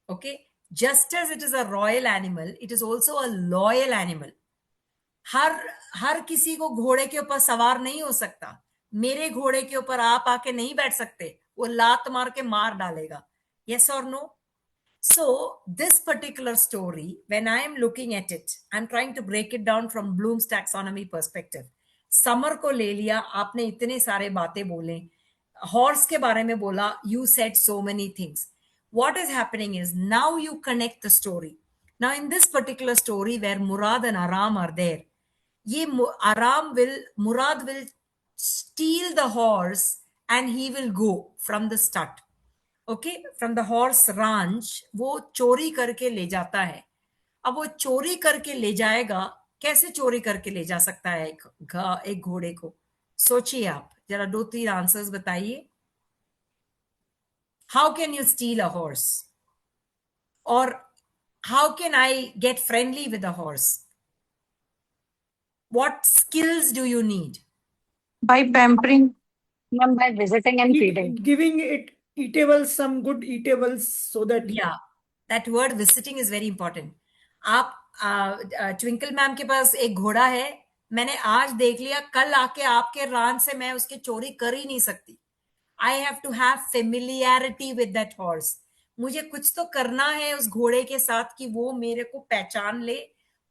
Okay? Just as it is a royal animal, it is also a loyal animal. हर किसी को घोड़े के ऊपर सवार नहीं हो सकता. मेरे घोड़े के ऊपर आप आके नहीं बैठ सकते. वो लात मार के मार डालेगा. Yes or no? So this particular story, when I am looking at it, I'm trying to break it down from Bloom's taxonomy perspective. Summer को ले लिया, आपने इतने सारे बातें बोले. Horse के बारे में बोला, you said so many things. What is happening is now you connect the story. Now in this particular story where Murad and Aram are there, Murad will steal the horse and he will go from the start. Okay, from the horse ranch, वो चोरी करके ले जाता है. अब वो चोरी करके ले जाएगा, कैसे चोरी करके ले जा सकता है एक घोड़े को? सोचिए आप, जरा 2-3 आंसर्स बताइए. How can you steal a horse? Or how can I get friendly with a horse? What skills do you need? By pampering. Ma'am, by visiting and feeding. Giving it eatables, some good eatables, so that. Yeah, that word visiting is very important. आप twinkle ma'am के पास एक घोड़ा है, मैंने आज देख लिया, कल आके आपके रान से मैं उसकी चोरी कर ही नहीं सकती. I have to have familiarity with that horse. मुझे कुछ तो करना है उस घोड़े के साथ कि वो मेरे को पहचान ले,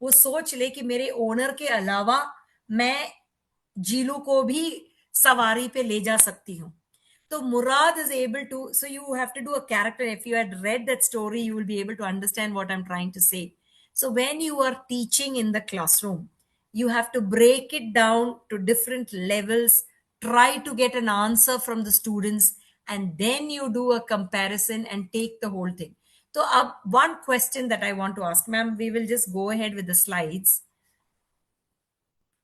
वो सोच ले कि मेरे ओनर के अलावा मैं जीलू को भी सवारी पे ले जा सकती हूँ. So Murad is able to, so you have to do a character. If you had read that story, you will be able to understand what I'm trying to say. So when you are teaching in the classroom, you have to break it down to different levels, try to get an answer from the students, and then you do a comparison and take the whole thing. So one question that I want to ask, ma'am, we will just go ahead with the slides.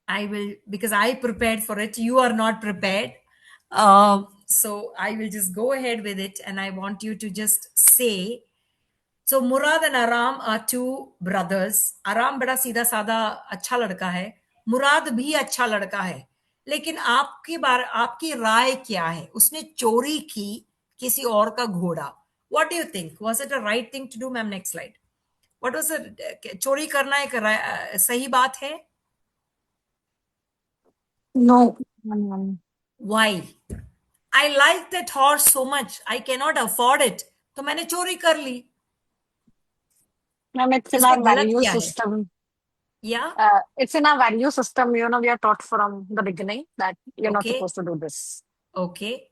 I will, because I prepared for it, you are not prepared. So I will just go ahead with it, and I want you to just say, so Murad and Aram are 2 brothers. Aram बड़ा सीधा साधा अच्छा लड़का है, मुराद भी अच्छा लड़का है, लेकिन आपकी राय क्या है? उसने चोरी की किसी और का घोड़ा. What do you think? Was it a right thing to do, ma'am? Next slide. What was it? चोरी करना एक सही बात है? No. Why? I like that horse so much. I cannot afford it. तो मैंने चोरी कर ली. Ma'am, it's in इसमें our गलत value क्या है? system. Yeah. It's in our value system. You know, we are taught from the beginning that you're not Okay. supposed to do this. Okay.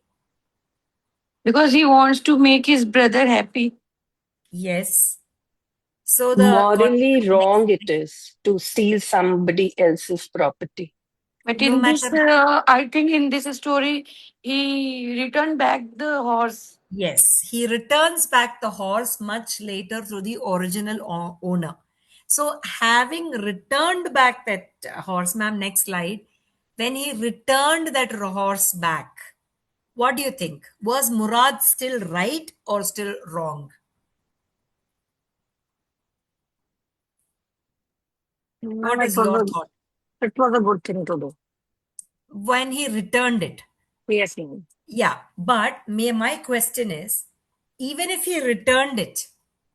Because he wants to make his brother happy. Yes. So the Morally wrong it is to steal somebody else's property. But No in this, matter- I think in this story, he returned back the horse. Yes, he returns back the horse much later to the original owner. So having returned back that horse, ma'am, next slide. When he returned that horse back, what do you think? Was Murad still right or still wrong? What is your thought? It was a good thing to do. When he returned it. Yes, ma'am. Yeah, but my question is, even if he returned it,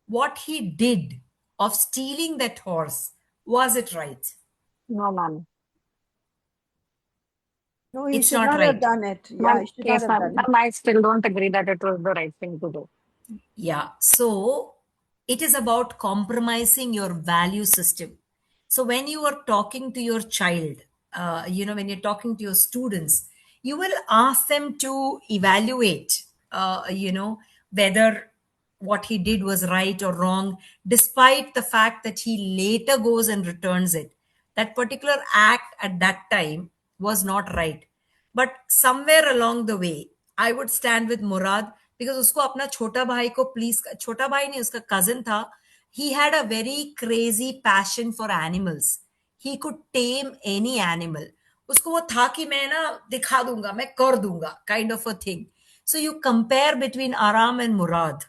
what he did of stealing that horse, was it right? No, ma'am. No, he It's should not not have right. done it. Yeah, Ma'am, he should not yes, have ma'am. done it. Ma'am, I still don't agree that it was the right thing to do. Yeah. So it is about compromising your value system. So when you are talking to your child, when you're talking to your students, you will ask them to evaluate, whether what he did was right or wrong, despite the fact that he later goes and returns it. That particular act at that time was not right. But somewhere along the way, I would stand with Murad because उसको अपना छोटा भाई को please छोटा भाई नहीं उसका cousin था. He had a very crazy passion for animals. He could tame any animal. उसको वो था कि मैं ना दिखा दूंगा, मैं कर दूंगा, kind of a thing. So you compare between Aram and Murad,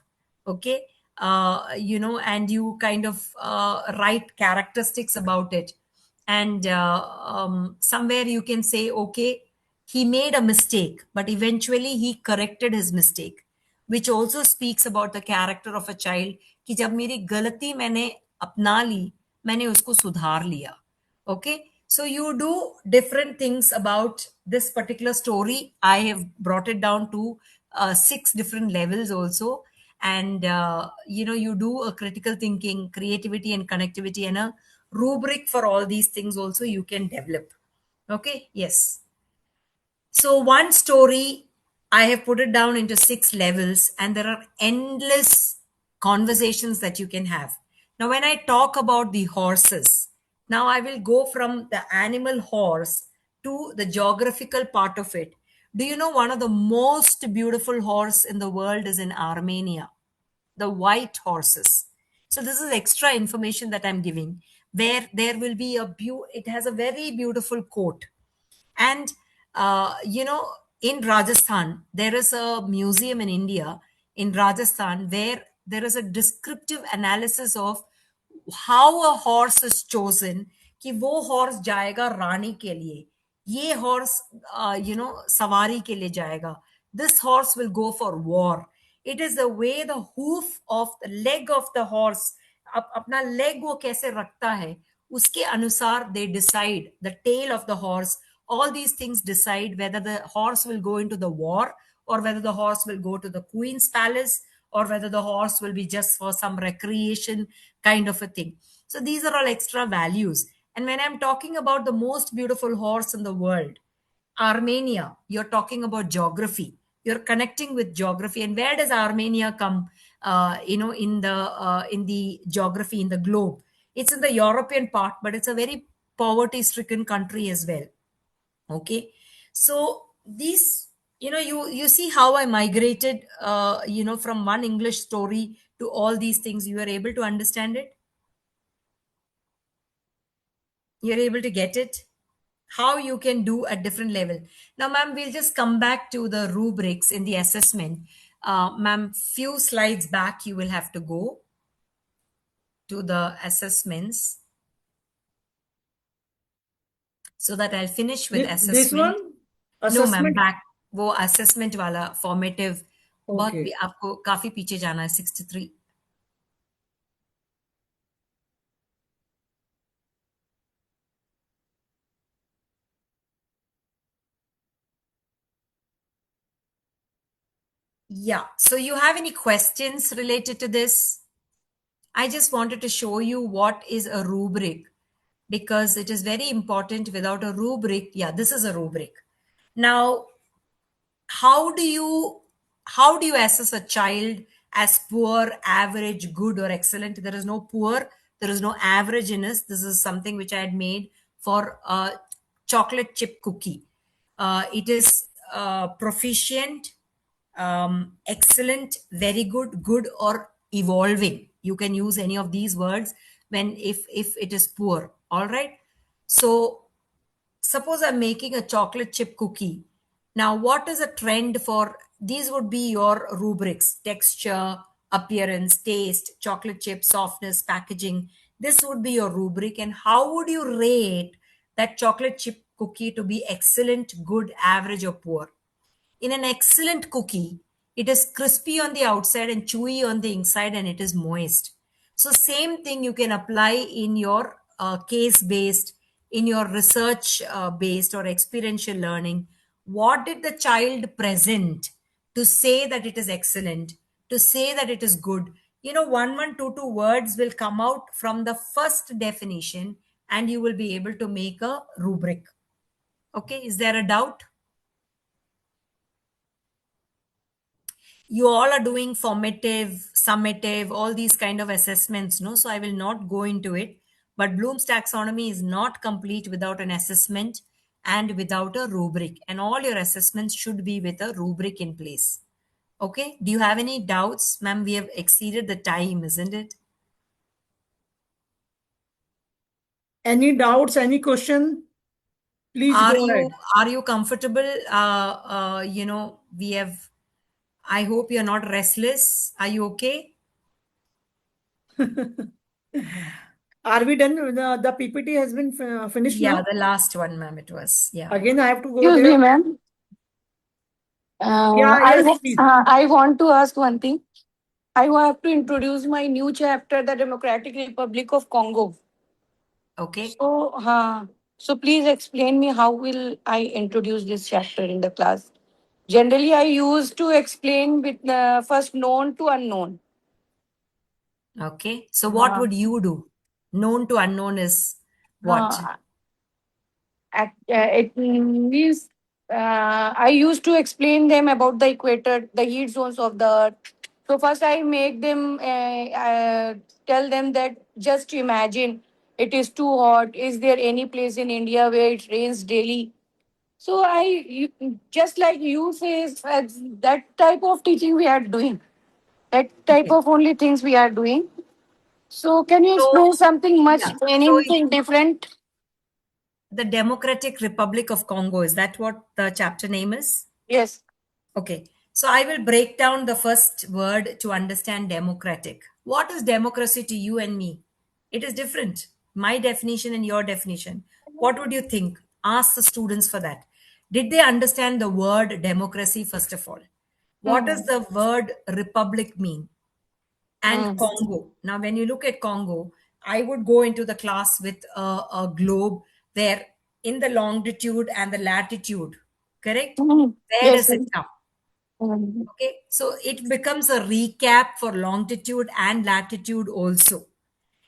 okay? And you kind of write characteristics about it. And somewhere you can say, okay, he made a mistake, but eventually he corrected his mistake, which also speaks about the character of a child कि जब मेरी गलती मैंने अपना ली, मैंने उसको सुधार लिया. Okay, so you do different things about this particular story. I have brought it down to 6 different levels also. And you do a critical thinking, creativity and connectivity, and a rubric for all these things also you can develop. Okay, yes. So one story, I have put it down into 6 levels, and there are endless conversations that you can have. Now, when I talk about the horses, now I will go from the animal horse to the geographical part of it. Do you know one of the most beautiful horse in the world is in Armenia? The white horses. So this is extra information that I'm giving, where there will be it has a very beautiful coat. And, in Rajasthan, there is a museum in India, in Rajasthan, where there is a descriptive analysis of how a horse is chosen, कि वो horse जाएगा रानी के लिए, ये horse, सवारी के लिए जाएगा. This horse will go for war. It is the way the hoof of the leg of the horse, अपना leg वो कैसे रखता है, उसके अनुसार they decide the tail of the horse. All these things decide whether the horse will go into the war, or whether the horse will go to the queen's palace, or whether the horse will be just for some recreation kind of a thing. So these are all extra values. And when I'm talking about the most beautiful horse in the world, Armenia, you're talking about geography. You're connecting with geography. And where does Armenia come, in the geography, in the globe? It's in the European part, but it's a very poverty-stricken country as well. Okay, so these, you see how I migrated, from one English story to all these things. You are able to understand it. You're able to get it, how you can do at different level. Now, ma'am, we'll just come back to the rubrics in the assessment. Ma'am, few slides back, you will have to go to the assessments, so that I'll finish with assessment. This one? No, ma'am, Assessment? back वो assessment वाला formative. बहुत Okay. आपको काफी पीछे जाना है, 63. Yeah. So you have any questions related to this? I just wanted to show you what is a rubric, because it is very important. Without a rubric, yeah, this is a rubric. Now, how do you assess a child as poor, average, good, or excellent? There is no poor, there is no average in this. This is something which I had made for a chocolate chip cookie. It is proficient, excellent, very good, good, or evolving. You can use any of these words when if it is poor. All right. So suppose I'm making a chocolate chip cookie. Now, what is a trend for these? Would be your rubrics: texture, appearance, taste, chocolate chip, softness, packaging. This would be your rubric. And how would you rate that chocolate chip cookie to be excellent, good, average, or poor? In an excellent cookie, it is crispy on the outside and chewy on the inside, and it is moist. So same thing you can apply in your case-based, in your research based or experiential learning, what did the child present to say that it is excellent, to say that it is good? 1122 words will come out from the first definition, and you will be able to make a rubric. Okay, is there a doubt? You all are doing formative, summative, all these kind of assessments, no? So I will not go into it. But Bloom's taxonomy is not complete without an assessment and without a rubric. And all your assessments should be with a rubric in place. Okay, do you have any doubts? Ma'am, we have exceeded the time, isn't it? Any doubts, any question? Please go ahead. Are you comfortable? I hope you're not restless. Are you okay? Are we done? The PPT has been finished Yeah, now? the last one, ma'am, it was. Yeah. Again, I have to go Excuse me, there. ma'am. Yes, please. I want to ask one thing. I have to introduce my new chapter, the Democratic Republic of Congo. Okay. So please explain me how will I introduce this chapter in the class. Generally, I used to explain with the first known to unknown. Okay. So what would you do? Known to unknown is what? It means I used to explain them about the equator, the heat zones of the earth. So first I make them tell them that just imagine it is too hot. Is there any place in India where it rains daily? So just like you say, that type of teaching we are doing. That type of only things we are doing. So can you explain something much, anything different? The Democratic Republic of Congo, is that what the chapter name is? Yes. Okay. So I will break down the first word to understand democratic. What is democracy to you and me? It is different. My definition and your definition. What would you think? Ask the students for that. Did they understand the word democracy, first of all? What does the word republic mean? And Congo. Now, when you look at Congo, I would go into the class with a globe where in the longitude and the latitude, correct? Where does it come? Okay, so it becomes a recap for longitude and latitude also.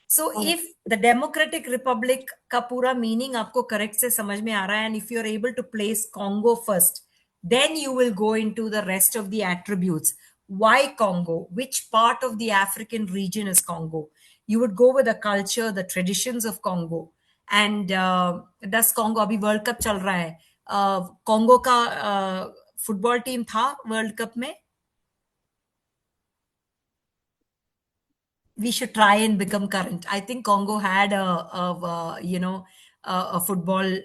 So if the Democratic Republic का पूरा meaning आपको correct से समझ में आ रहा है, and if you're able to place Congo first, then you will go into the rest of the attributes. Why Congo? Which part of the African region is Congo? You would go with the culture, the traditions of Congo. And does Congo, अभी World Cup चल रहा है, Congo का football team था world cup में? We should try and become current. I think Congo had a football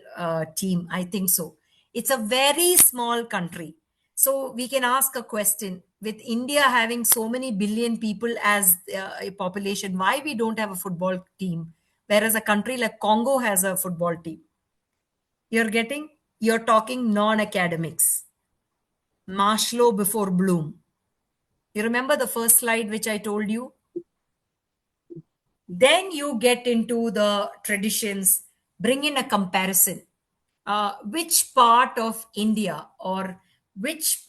team. I think so. It's a very small country. So we can ask a question. With India having so many billion people as a population, why we don't have a football team? Whereas a country like Congo has a football team. You're talking non-academics. Marshall before Bloom. You remember the first slide which I told you? Then you get into the traditions, bring in a comparison. Which part of India or which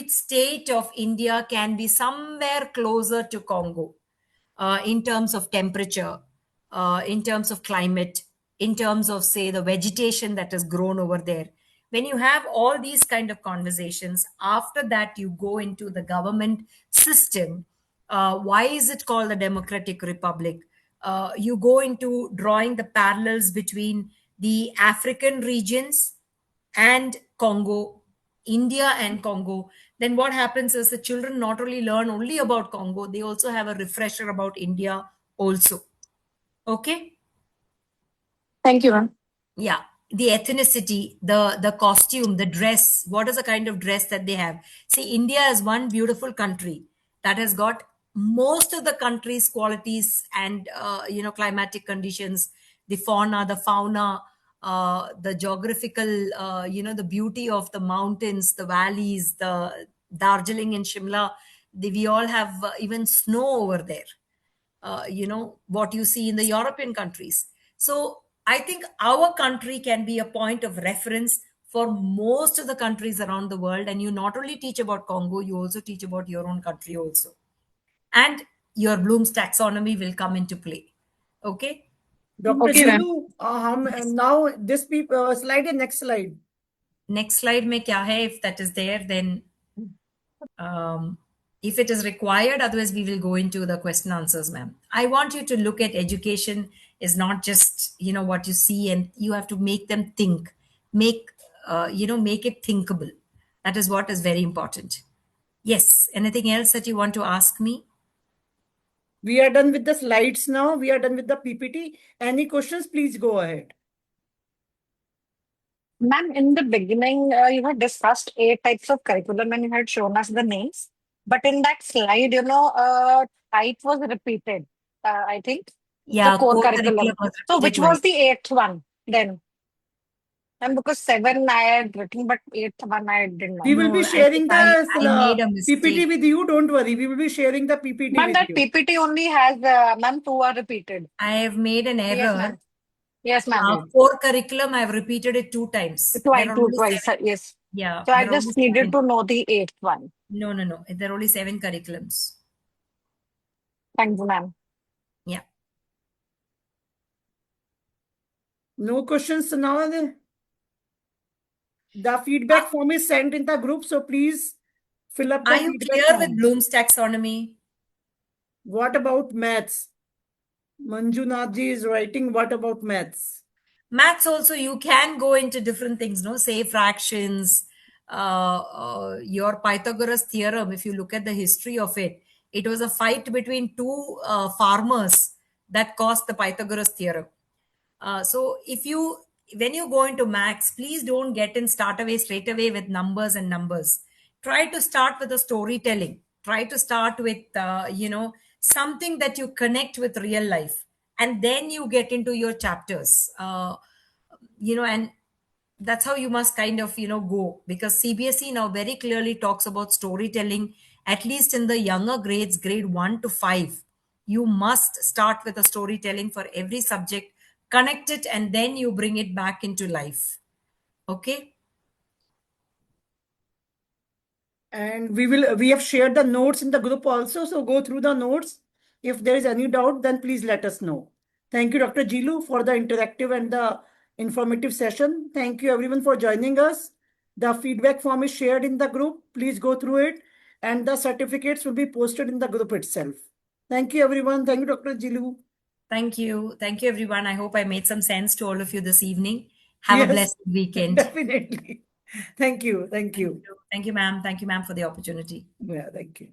state of India can be somewhere closer to Congo in terms of temperature, in terms of climate, in terms of, say, the vegetation that has grown over there. When you have all these kind of conversations, after that you go into the government system. Why is it called the Democratic Republic? You go into drawing the parallels between the African regions and Congo, India and Congo. Then what happens is the children not only learn only about Congo, they also have a refresher about India also. Okay? Thank you, ma'am. Yeah. The ethnicity, the costume, the dress, what is the kind of dress that they have? See, India is one beautiful country that has got most of the country's qualities and climatic conditions, the fauna, the fauna, the geographical, the beauty of the mountains, the valleys, the Darjeeling and Shimla. We all have even snow over there. What you see in the European countries. So I think our country can be a point of reference for most of the countries around the world. And you not only teach about Congo, you also teach about your own country also. And your Bloom's taxonomy will come into play. Okay? Dr. Okay, ma'am. Jilu, now this slide and next slide. Next slide mein kya hai? If that is there, then if it is required, otherwise we will go into the question answers, ma'am. I want you to look at education is not just, you know, what you see, and you have to make them think, make it thinkable. That is what is very important. Yes. Anything else that you want to ask me? We are done with the slides now. We are done with the PPT. Any questions, please go ahead. Ma'am, in the beginning, you had discussed 8 types of curriculum and you had shown us the names. But in that slide, type was repeated, I think. Yeah, the core core curriculum. curriculum was So which repeated was the 8th one then? And because 7 I had written, but 8th one I didn't know. We will No, be I sharing think I made a PPT mistake. with you. Don't worry. We will be sharing the PPT Ma'am, with that you. PPT only has, ma'am, 2 are repeated. I have made an Yes, error. ma'am. Yes, ma'am. Core curriculum, I've repeated it 2 times. There are only Twice, 7. yes. Yeah, So I there are only just needed 7. to know the 8th one. No. There are only 7 curriculums. Thank you, ma'am. Yeah. No questions now. The feedback form is sent in the group, so please fill up the Are you feedback clear form. with Bloom's taxonomy? What about maths? Manjunath ji is writing, what about maths? Maths also, you can go into different things, no? Say fractions, your Pythagoras theorem, if you look at the history of it, it was a fight between 2 farmers that caused the Pythagoras theorem. So when you go into maths, please don't start straight away with numbers and numbers. Try to start with a storytelling. Try to start with, something that you connect with real life. And then you get into your chapters, and that's how you must kind of, go, because CBSE now very clearly talks about storytelling, at least in the younger grades, grade 1 to 5. You must start with a storytelling for every subject, connect it, and then you bring it back into life. Okay? And we have shared the notes in the group also, so go through the notes. If there is any doubt, then please let us know. Thank you, Dr. Jilu, for the interactive and the informative session. Thank you everyone for joining us. The feedback form is shared in the group. Please go through it, and the certificates will be posted in the group itself. Thank you, everyone. Thank you, Dr. Jilu. Thank you. Thank you, everyone. I hope I made some sense to all of you this evening. Have Yes, a blessed weekend. definitely. Thank you. Thank you. Thank you, ma'am. Thank you, ma'am, for the opportunity. Yeah, thank you.